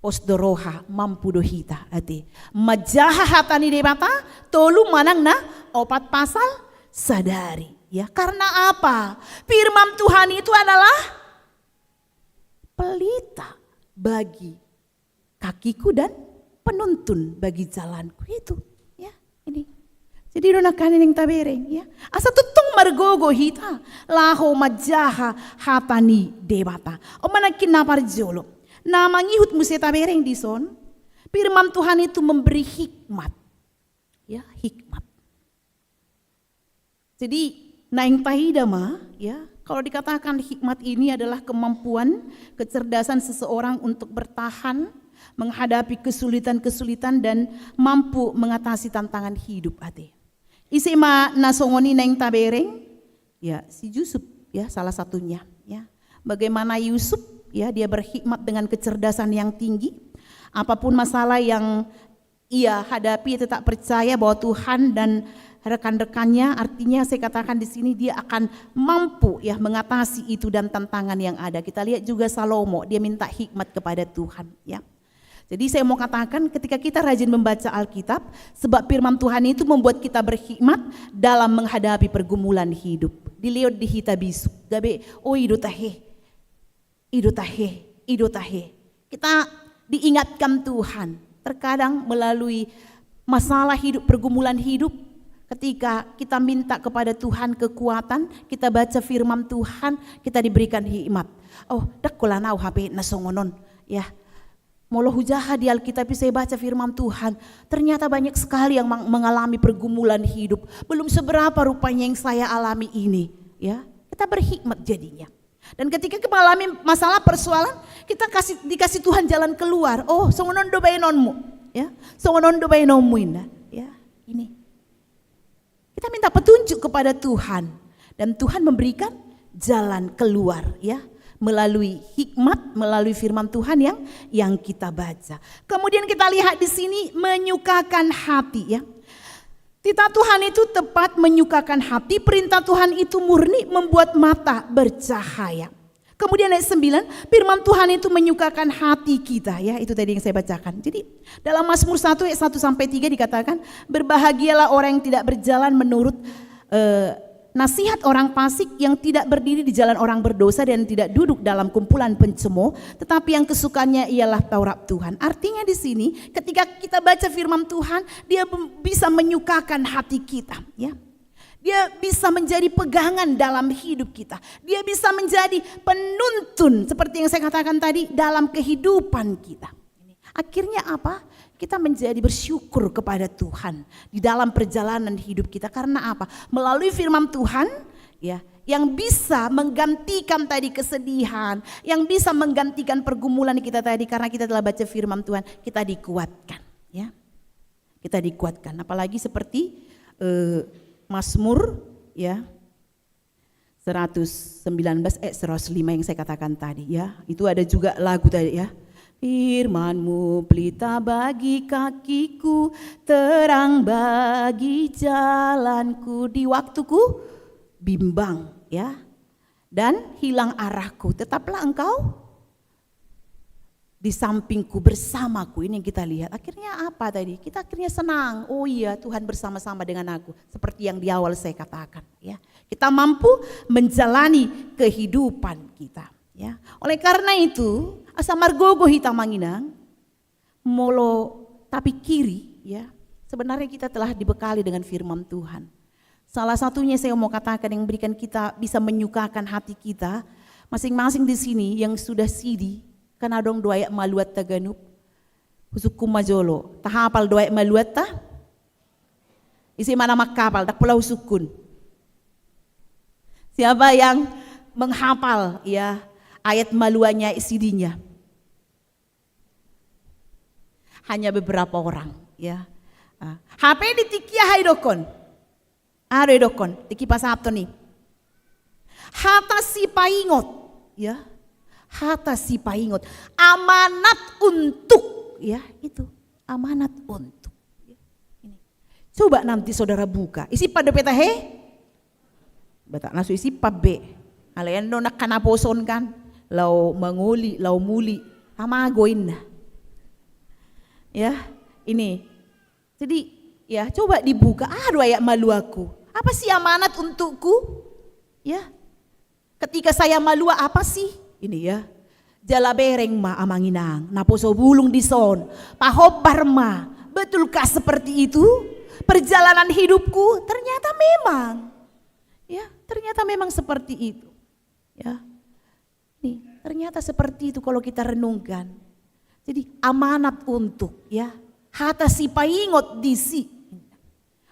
posdoroha mampu dohita ati. Majaha hatani debata tolu manang na 4 pasal sadari. Ya, karena apa? Firman Tuhan itu adalah pelita bagi kakiku dan penuntun bagi jalanku itu. Ya, ini. Jadi donakan yang tabereng ya. Asa tutong margogo hita laho majaha hatani debata. O manakin napar jolo. Nama ngihut musi tabereng di son. Firman Tuhan itu memberi hikmat. Ya, hikmat. Jadi naing tahidama ya. Kalau dikatakan hikmat ini adalah kemampuan, kecerdasan seseorang untuk bertahan menghadapi kesulitan-kesulitan dan mampu mengatasi tantangan hidup ate. Isema nasongoni neng tabereng, ya si Yusuf ya salah satunya ya. Bagaimana Yusuf ya dia berhikmat dengan kecerdasan yang tinggi. Apapun masalah yang ia hadapi tetap percaya bahwa Tuhan dan rekan-rekannya, artinya saya katakan di sini dia akan mampu ya mengatasi itu dan tantangan yang ada. Kita lihat juga Salomo, dia minta hikmat kepada Tuhan ya. Jadi saya mau katakan ketika kita rajin membaca Alkitab, sebab firman Tuhan itu membuat kita berhikmat dalam menghadapi pergumulan hidup. Dilihat di hitabisu, gabe idotahe. Kita diingatkan Tuhan, terkadang melalui masalah hidup, pergumulan hidup, ketika kita minta kepada Tuhan kekuatan, kita baca firman Tuhan, kita diberikan hikmat. Oh, dakulanau HP nasongonon ya. Molo hujaha di Alkitab saya baca firman Tuhan, ternyata banyak sekali yang mengalami pergumulan hidup. Belum seberapa rupanya yang saya alami ini, ya. Kita berhikmat jadinya. Dan ketika kita mengalami masalah persoalan, kita dikasih Tuhan jalan keluar. Oh, songonon do bainonmu, ya. Songonon do bainonmu indah, ya. Ini. Kita minta petunjuk kepada Tuhan dan Tuhan memberikan jalan keluar, ya. Melalui hikmat, melalui firman Tuhan yang kita baca. Kemudian kita lihat di sini menyukakan hati ya. Titah Tuhan itu tepat menyukakan hati, perintah Tuhan itu murni membuat mata bercahaya. Kemudian ayat 9, firman Tuhan itu menyukakan hati kita ya, itu tadi yang saya bacakan. Jadi dalam Mazmur 1 ayat 1 sampai 3 dikatakan, berbahagialah orang yang tidak berjalan menurut nasihat orang fasik, yang tidak berdiri di jalan orang berdosa dan tidak duduk dalam kumpulan pencemooh, tetapi yang kesukaannya ialah Taurat Tuhan. Artinya di sini ketika kita baca firman Tuhan, dia bisa menyukakan hati kita, ya. Dia bisa menjadi pegangan dalam hidup kita. Dia bisa menjadi penuntun seperti yang saya katakan tadi dalam kehidupan kita. Akhirnya apa? Kita menjadi bersyukur kepada Tuhan di dalam perjalanan hidup kita. Karena apa? Melalui firman Tuhan ya, yang bisa menggantikan tadi kesedihan, yang bisa menggantikan pergumulan kita tadi, karena kita telah baca firman Tuhan, kita dikuatkan ya. Kita dikuatkan. Apalagi seperti Mazmur ya 119 105 yang saya katakan tadi ya. Itu ada juga lagu tadi ya. Firman-Mu pelita bagi kakiku, terang bagi jalanku. Di waktuku bimbang ya, dan hilang arahku, tetaplah Engkau di sampingku, bersamaku. Ini yang kita lihat. Akhirnya apa tadi? Kita akhirnya senang. Oh iya, Tuhan bersama-sama dengan aku. Seperti yang di awal saya katakan. Ya, kita mampu menjalani kehidupan kita. Ya, oleh karena itu, asa margogo hita manginang, molo tapi kiri. Ya, sebenarnya kita telah dibekali dengan firman Tuhan. Salah satunya saya mau katakan yang berikan kita bisa menyukakan hati kita. Masing-masing di sini yang sudah sidi. Kan adong doa maluat Taganub, husukum majolo, tahapal doa maluat ta, isi mana makapal, tak pula husukun. Siapa yang menghafal ya ayat maluannya isidinya? Hanya beberapa orang ya. HP ditikia haidokon, haidokon, tiki pasapto nih. Hata si paingot ya. Hata si paingot, amanat untuk, ya itu amanat untuk. Ini. Coba nanti saudara buka, isi pada peta he, batak nasu isi pabe, alayan do nak kanaposon kan, lau manguli, lau muli, amagoin na. Ya ini, jadi ya coba dibuka, ayat malu aku, apa sih amanat untukku? Ya, ketika saya malu apa sih? Ini ya, jala bereng ma amanginang, naposo bulung di son, pahobar ma, betulkah seperti itu? Perjalanan hidupku ternyata memang, ya ternyata memang seperti itu, ya. Nih ternyata seperti itu kalau kita renungkan. Jadi amanat untuk, ya, hata si paingot disi,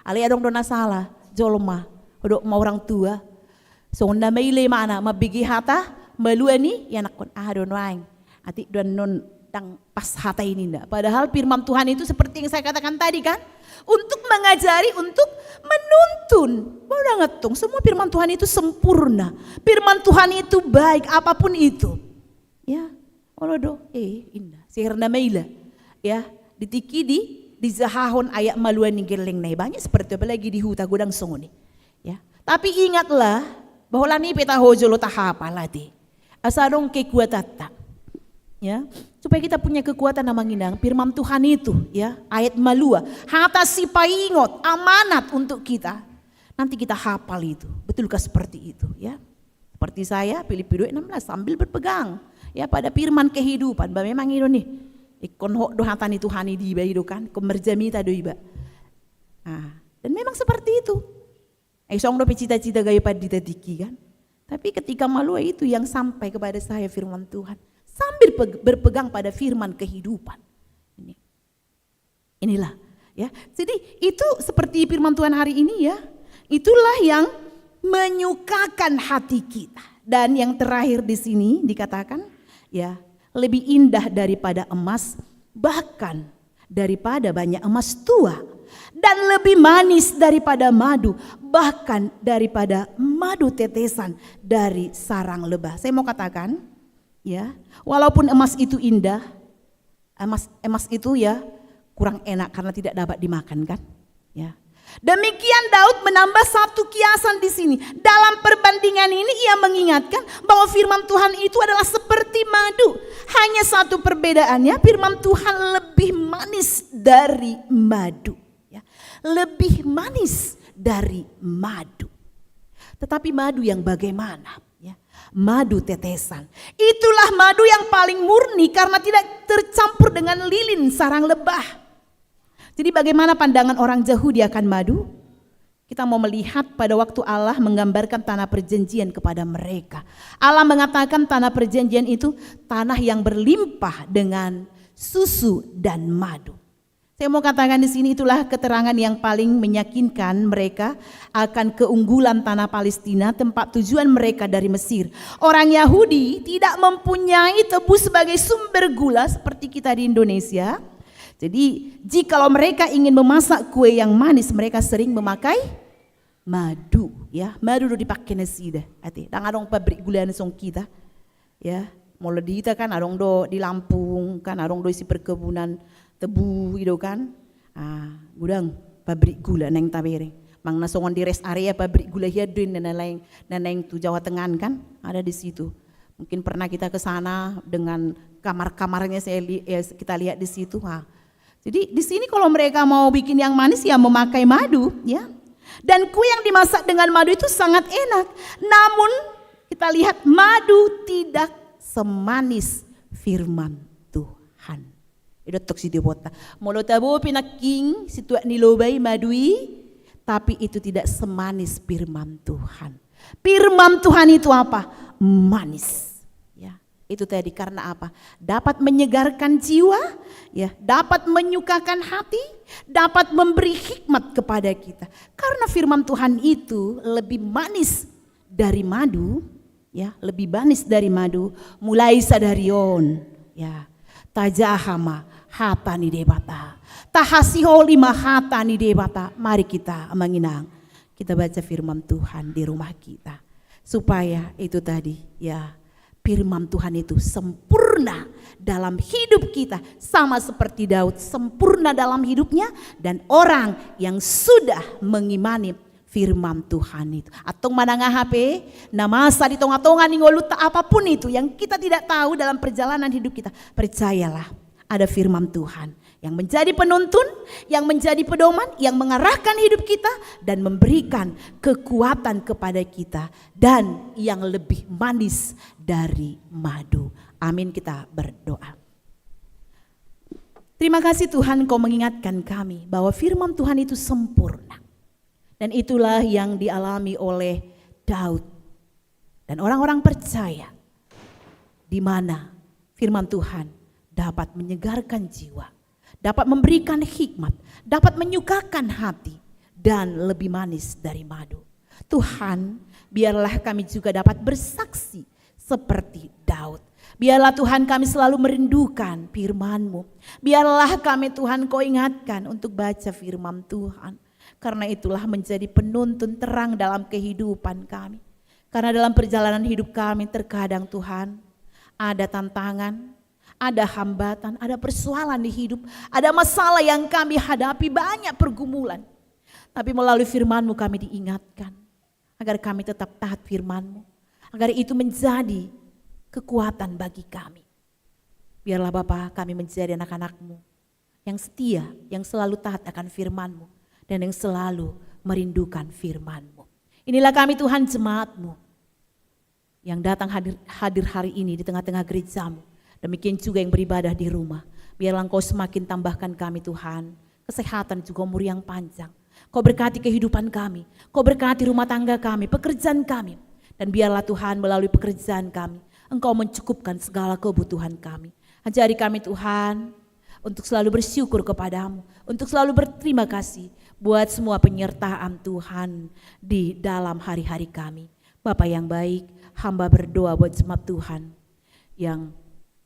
ali adong dona salah, jolma, odok ma orang tua, sonda maile mana mabigi hata. Malua ni ya nakon donoang ati don non tang pas hata ini ndak. Padahal firman Tuhan itu seperti yang saya katakan tadi kan, untuk mengajari, untuk menuntun. Udah ngetung, semua firman Tuhan itu sempurna. Firman Tuhan itu baik apapun itu. Ya, olodo indah. Sihirna meila. Ya, ditiki di zahahon ayat maluan ni geleng nai banyak seperti apa lagi di huta gudang songoni. Ya, tapi ingatlah bahwa ni peta hojo lo tahapa lati. Asadong kekuatan, ya, supaya kita punya kekuatan namanginang firman Tuhan itu, ya, ayat malua, hata si paingot, amanat untuk kita. Nanti kita hafal itu, betulkah seperti itu, ya? Seperti saya, Filipi 2:16 sambil berpegang, ya, pada firman kehidupan. Bah memang itu nih, ikon hok dohatan itu Tuhan di iba kan, kemerjamita do iba. Dan memang seperti itu. Song do cita-cita gaya pada ditiki kan. Tapi ketika malua itu yang sampai kepada saya firman Tuhan. Sambil berpegang pada firman kehidupan. Inilah ya. Jadi itu seperti firman Tuhan hari ini ya. Itulah yang menyukakan hati kita. Dan yang terakhir di sini dikatakan ya, lebih indah daripada emas, bahkan daripada banyak emas tua. Dan lebih manis daripada madu, bahkan daripada madu tetesan dari sarang lebah. Saya mau katakan, ya, walaupun emas itu indah, emas itu ya kurang enak karena tidak dapat dimakan kan, ya. Demikian Daud menambah satu kiasan di sini. Dalam perbandingan ini ia mengingatkan bahwa firman Tuhan itu adalah seperti madu. Hanya satu perbedaannya, firman Tuhan lebih manis dari madu. Lebih manis dari madu. Tetapi madu yang bagaimana? Ya, madu tetesan. Itulah madu yang paling murni karena tidak tercampur dengan lilin sarang lebah. Jadi bagaimana pandangan orang Yahudi akan madu? Kita mau melihat pada waktu Allah menggambarkan tanah perjanjian kepada mereka. Allah mengatakan tanah perjanjian itu tanah yang berlimpah dengan susu dan madu. Saya mau katakan di sini itulah keterangan yang paling meyakinkan mereka akan keunggulan tanah Palestina, tempat tujuan mereka dari Mesir. Orang Yahudi tidak mempunyai tebu sebagai sumber gula seperti kita di Indonesia. Jadi jikalau mereka ingin memasak kue yang manis, mereka sering memakai madu, ya. Madu do dipakai nasi dah. Ati, dang adong pabrik gula song kita. Ya, mulai kita kan adong do di Lampung, kan arong doisi perkebunan tebu gitu kan. Gudang pabrik gula neng tabere. Mang nasongon di rest area pabrik gula hiadun dan lain tu Jawa Tengah kan ada di situ. Mungkin pernah kita ke sana dengan kamar-kamarnya kita lihat di situ. Jadi di sini kalau mereka mau bikin yang manis ya memakai madu ya. Dan kue yang dimasak dengan madu itu sangat enak. Namun kita lihat madu tidak semanis firman Tuhan. Itu tok si debota. Molo tabo pinaking situ nilobai madui, tapi itu tidak semanis firman Tuhan. Firman Tuhan itu apa? Manis. Ya, itu tadi karena apa? Dapat menyegarkan jiwa, ya, dapat menyukakan hati, dapat memberi hikmat kepada kita. Karena firman Tuhan itu lebih manis dari madu, ya, lebih manis dari madu. Mulai sadarion, ya, tajahama hatani debata, tahasiholi mahatani debata. Mari kita menginang. Kita baca firman Tuhan di rumah kita. Supaya itu tadi ya firman Tuhan itu sempurna dalam hidup kita. Sama seperti Daud sempurna dalam hidupnya. Dan orang yang sudah mengimani firman Tuhan itu. Atong mananga HP, nama asa di tonga-tonga ningoluta apapun itu yang kita tidak tahu dalam perjalanan hidup kita. Percayalah ada firman Tuhan yang menjadi penuntun, yang menjadi pedoman, yang mengarahkan hidup kita dan memberikan kekuatan kepada kita dan yang lebih manis dari madu. Amin, kita berdoa. Terima kasih Tuhan, Kau mengingatkan kami bahwa firman Tuhan itu sempurna. Dan itulah yang dialami oleh Daud. Dan orang-orang percaya di mana firman Tuhan dapat menyegarkan jiwa, dapat memberikan hikmat, dapat menyukakan hati, dan lebih manis dari madu. Tuhan, biarlah kami juga dapat bersaksi seperti Daud. Biarlah Tuhan kami selalu merindukan firman-Mu. Biarlah kami Tuhan Kau ingatkan untuk baca firman Tuhan. Karena itulah menjadi penuntun terang dalam kehidupan kami. Karena dalam perjalanan hidup kami terkadang Tuhan ada tantangan, ada hambatan, ada persoalan di hidup, ada masalah yang kami hadapi, banyak pergumulan. Tapi melalui firman-Mu kami diingatkan agar kami tetap taat firman-Mu, agar itu menjadi kekuatan bagi kami. Biarlah Bapa kami menjadi anak-anak-Mu yang setia, yang selalu taat akan firman-Mu dan yang selalu merindukan firman-Mu. Inilah kami Tuhan jemaat-Mu yang datang hadir hari ini di tengah-tengah gereja-Mu. Demikian juga yang beribadah di rumah. Biarlah Engkau semakin tambahkan kami Tuhan kesehatan juga umur yang panjang. Kau berkati kehidupan kami, Kau berkati rumah tangga kami, pekerjaan kami. Dan biarlah Tuhan melalui pekerjaan kami Engkau mencukupkan segala kebutuhan kami. Ajari kami Tuhan untuk selalu bersyukur kepadamu, untuk selalu berterima kasih buat semua penyertaan Tuhan di dalam hari-hari kami. Bapa yang baik, hamba berdoa buat jemaat Tuhan yang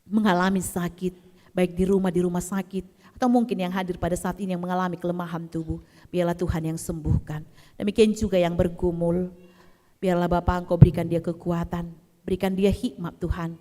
mengalami sakit, baik di rumah sakit, atau mungkin yang hadir pada saat ini yang mengalami kelemahan tubuh. Biarlah Tuhan yang sembuhkan. Demikian juga yang bergumul, biarlah Bapa Engkau berikan dia kekuatan, berikan dia hikmat Tuhan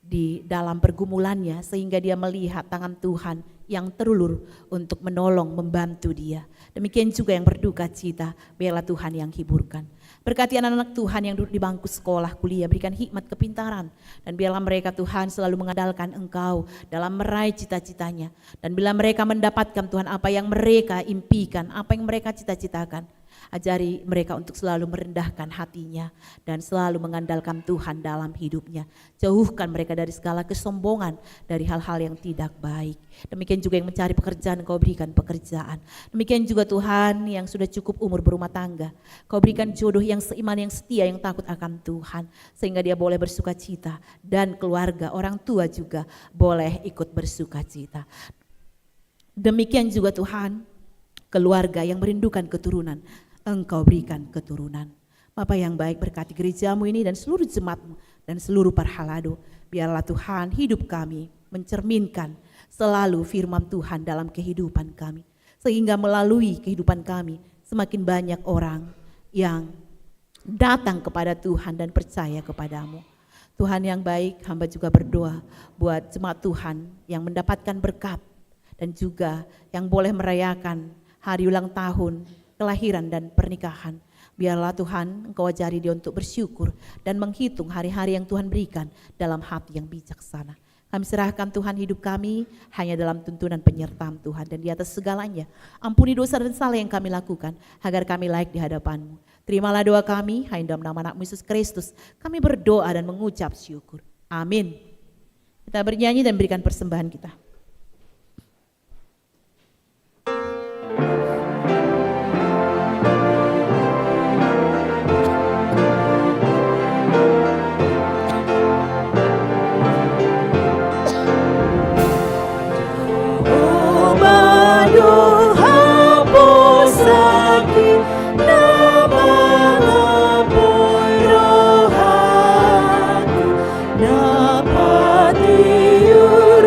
di dalam pergumulannya, sehingga dia melihat tangan Tuhan yang terulur untuk menolong, membantu dia. Demikian juga yang berduka cita, biarlah Tuhan yang hiburkan. Berkati anak-anak Tuhan yang duduk di bangku sekolah, kuliah, berikan hikmat kepintaran. Dan biarlah mereka Tuhan selalu mengandalkan Engkau dalam meraih cita-citanya. Dan bila mereka mendapatkan Tuhan apa yang mereka impikan, apa yang mereka cita-citakan, ajari mereka untuk selalu merendahkan hatinya dan selalu mengandalkan Tuhan dalam hidupnya. Jauhkan mereka dari segala kesombongan, dari hal-hal yang tidak baik. Demikian juga yang mencari pekerjaan, Kau berikan pekerjaan. Demikian juga Tuhan yang sudah cukup umur berumah tangga, Kau berikan jodoh yang seiman, yang setia, yang takut akan Tuhan, sehingga dia boleh bersuka cita, dan keluarga, orang tua juga boleh ikut bersuka cita. Demikian juga Tuhan, keluarga yang merindukan keturunan, Engkau berikan keturunan. Bapa yang baik, berkati gereja-Mu ini dan seluruh jemaat-Mu dan seluruh parhalado. Biarlah Tuhan hidup kami mencerminkan selalu firman Tuhan dalam kehidupan kami, sehingga melalui kehidupan kami semakin banyak orang yang datang kepada Tuhan dan percaya kepadamu. Tuhan yang baik, hamba juga berdoa buat jemaat Tuhan yang mendapatkan berkat dan juga yang boleh merayakan hari ulang tahun, kelahiran dan pernikahan. Biarlah Tuhan Engkau ajari dia untuk bersyukur dan menghitung hari-hari yang Tuhan berikan dalam hati yang bijaksana. Kami serahkan Tuhan hidup kami hanya dalam tuntunan penyertaan Tuhan, dan di atas segalanya ampuni dosa dan salah yang kami lakukan agar kami layak di hadapan-Mu. Terimalah doa kami hanya dalam nama anak Yesus Kristus. Kami berdoa dan mengucap syukur. Amin. Kita bernyanyi dan berikan persembahan kita. Dapat diur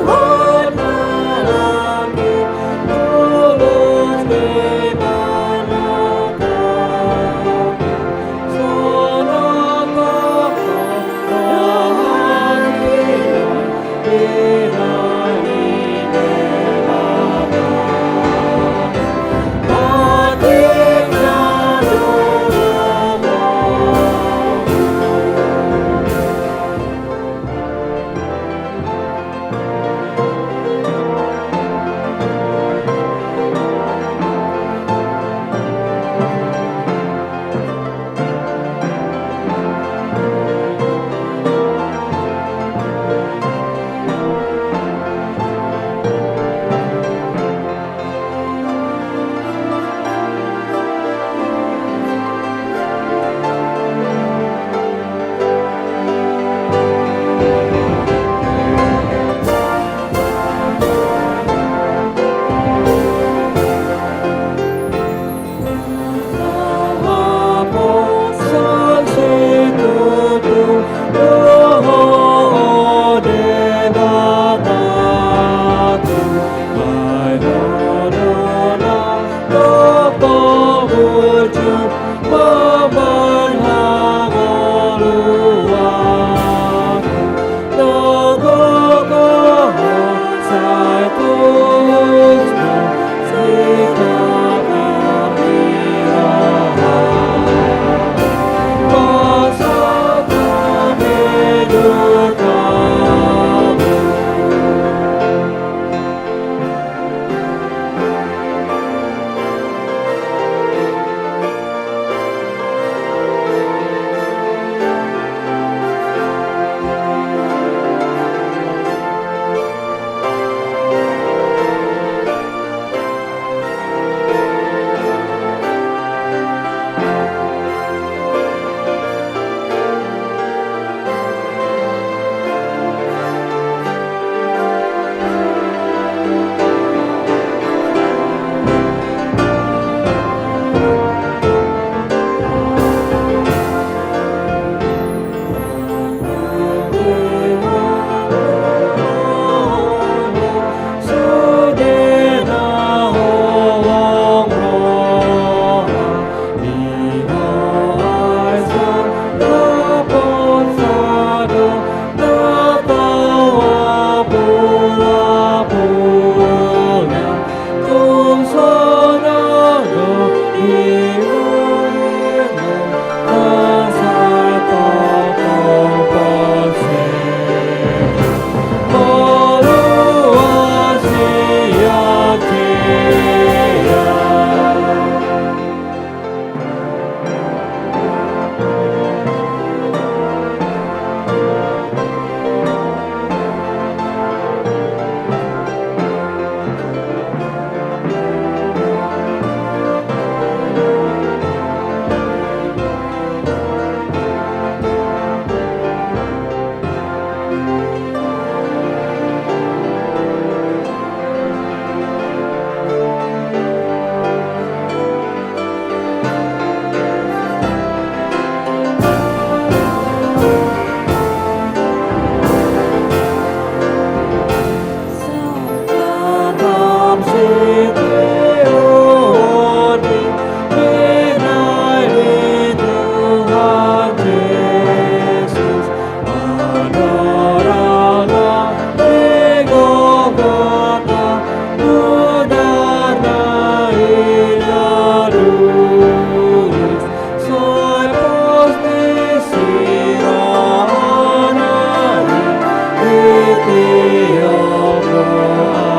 tiap doa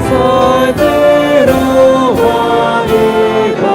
setir rumah ibadah.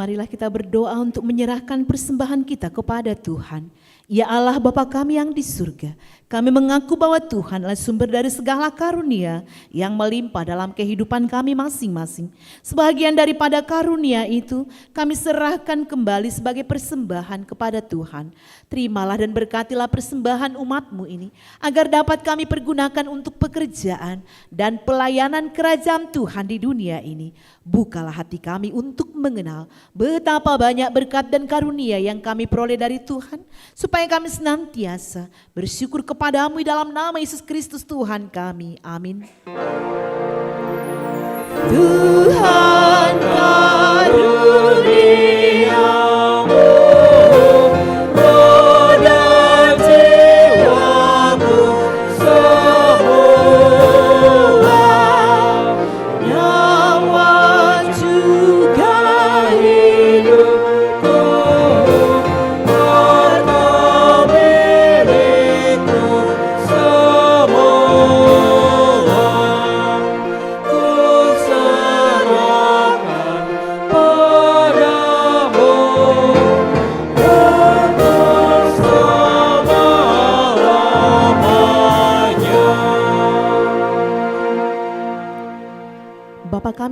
Marilah kita berdoa untuk menyerahkan persembahan kita kepada Tuhan. Ya Allah Bapa kami yang di surga, kami mengaku bahwa Tuhan adalah sumber dari segala karunia yang melimpah dalam kehidupan kami masing-masing. Sebagian daripada karunia itu kami serahkan kembali sebagai persembahan kepada Tuhan. Terimalah dan berkatilah persembahan umat-Mu ini, agar dapat kami pergunakan untuk pekerjaan dan pelayanan kerajaan Tuhan di dunia ini. Bukalah hati kami untuk mengenal betapa banyak berkat dan karunia yang kami peroleh dari Tuhan, supaya kami senantiasa bersyukur kepadamu di dalam nama Yesus Kristus Tuhan kami. Amin. Tuhan karuniamu, roh dan jiwaku semua, nyawa juga hidupku, harta milikku semua, ku serahkan.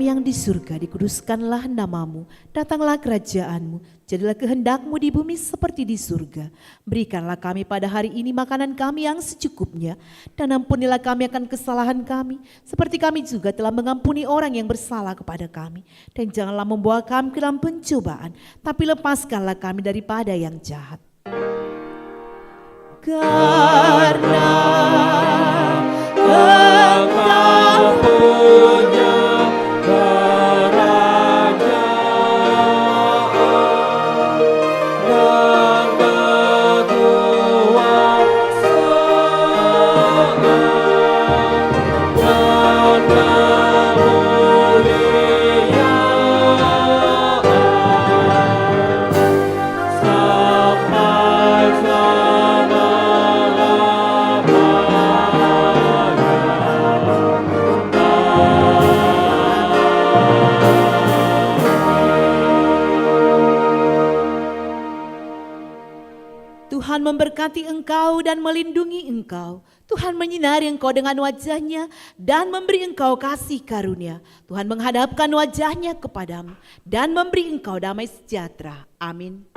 yang di surga, dikuduskanlah namamu, datanglah kerajaanmu, jadilah kehendakmu di bumi seperti di surga. Berikanlah kami pada hari ini makanan kami yang secukupnya, dan ampunilah kami akan kesalahan kami, seperti kami juga telah mengampuni orang yang bersalah kepada kami. Dan janganlah membawa kami ke dalam pencobaan, tapi lepaskanlah kami daripada yang jahat. Karena Engkau punya kerajaan dan kekuasaan dan kemuliaan sampai Tuhan memberkati engkau dan melindungi engkau. Tuhan menyinari engkau dengan wajah-Nya dan memberi engkau kasih karunia. Tuhan menghadapkan wajah-Nya kepadamu dan memberi engkau damai sejahtera. Amin.